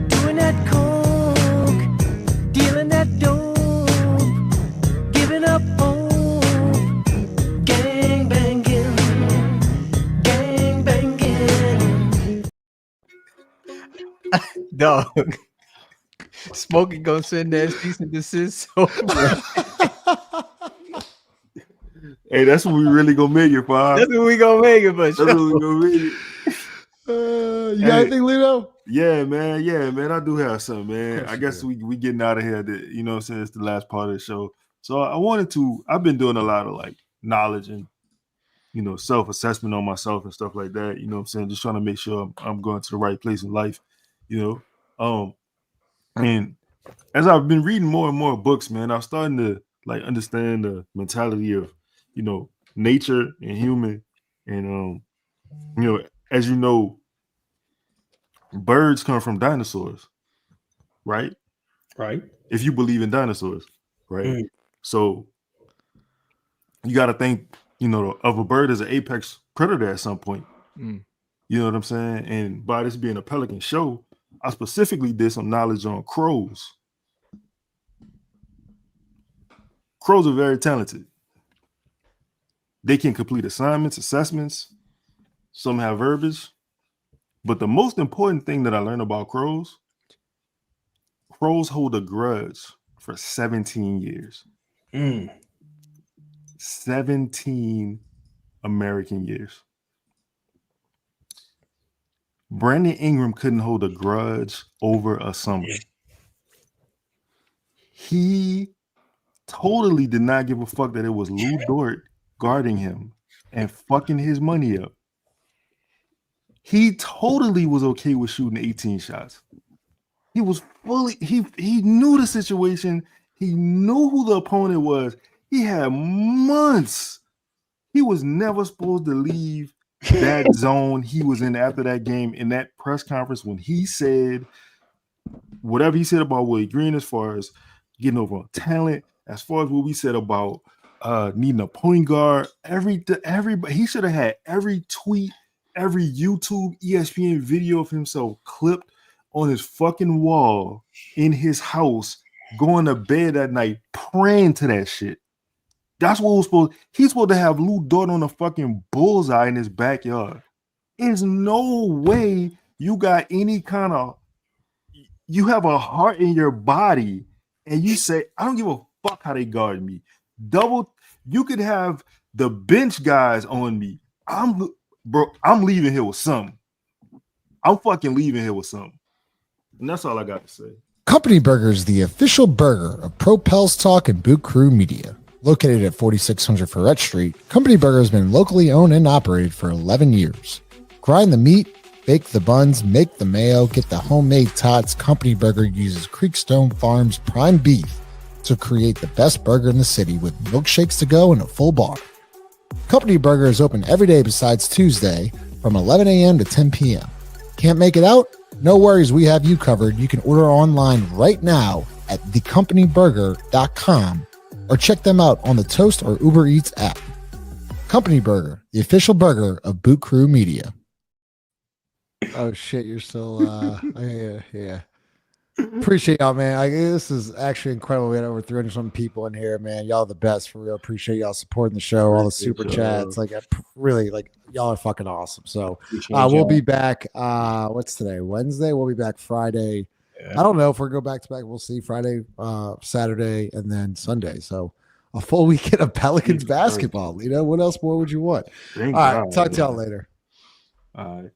Doing that coke. Dealing that dope. Giving up hope. Gang banging. Gang banging. Dog. Smoking gonna send that cease and desist. Hey, that's what we really gonna make it, Bob. That's what we gonna make it, but that's what we gonna make it. You got anything, Lito? Yeah, man. I do have something, man. I guess we getting out of here. You know what I'm saying? It's the last part of the show. So I've been doing a lot of like knowledge and, you know, self-assessment on myself and stuff like that. You know what I'm saying? Just trying to make sure I'm going to the right place in life, you know? And as I've been reading more and more books, man, I'm starting to like understand the mentality of, you know, nature and human. And, you know, as you know, birds come from dinosaurs, right? Right. If you believe in dinosaurs, right? So you got to think, you know, of a bird as an apex predator at some point. You know what I'm saying? And by this being a Pelican show, I specifically did some knowledge on crows. Crows are very talented. They can complete assignments, assessments. Some have verbiage. But the most important thing that I learned about crows hold a grudge for 17 years. 17 American years. Brandon Ingram couldn't hold a grudge over a summer. He totally did not give a fuck that it was Lou Dort guarding him and fucking his money up. He totally was okay with shooting 18 shots. He was he knew the situation. He knew who the opponent was. He had months. He was never supposed to leave that zone he was in after that game. In that press conference, when he said whatever he said about Willie Green as far as getting over on talent, as far as what we said about needing a point guard, everybody, he should have had every tweet, every YouTube, ESPN video of himself clipped on his fucking wall in his house, going to bed at night, praying to that shit. That's what he's supposed to have Lou Dort on a fucking bullseye in his backyard. There's no way you got any kind of, you have a heart in your body and you say, I don't give a fuck how they guard me. You could have the bench guys on me. I'm leaving here with something. I'm fucking leaving here with something. And that's all I got to say. Company Burger is the official burger of Pro Pels Talk and Boot Crew Media. Located at 4600 Ferret Street, Company Burger has been locally owned and operated for 11 years. Grind the meat, bake the buns, make the mayo, get the homemade tots. Company Burger uses Creekstone Farms prime beef to create the best burger in the city with milkshakes to go and a full bar. Company Burger is open every day besides Tuesday from 11 a.m. to 10 p.m. Can't make it out? No worries, we have you covered. You can order online right now at thecompanyburger.com or check them out on the Toast or Uber Eats app. Company Burger, the official burger of Boot Crew Media. Oh shit, you're still yeah. Appreciate y'all, man. This is actually incredible. We had over 300 some people in here, man. Y'all are the best for real. Appreciate y'all supporting the show, all the super chats. Like, really, like, y'all are fucking awesome. So we'll be back. What's today? Wednesday. We'll be back Friday. I don't know if we're going to go back to back. We'll see. Friday, Saturday, and then Sunday. So a full weekend of Pelicans basketball. You know, what else more would you want? All right. Talk to y'all later. All right.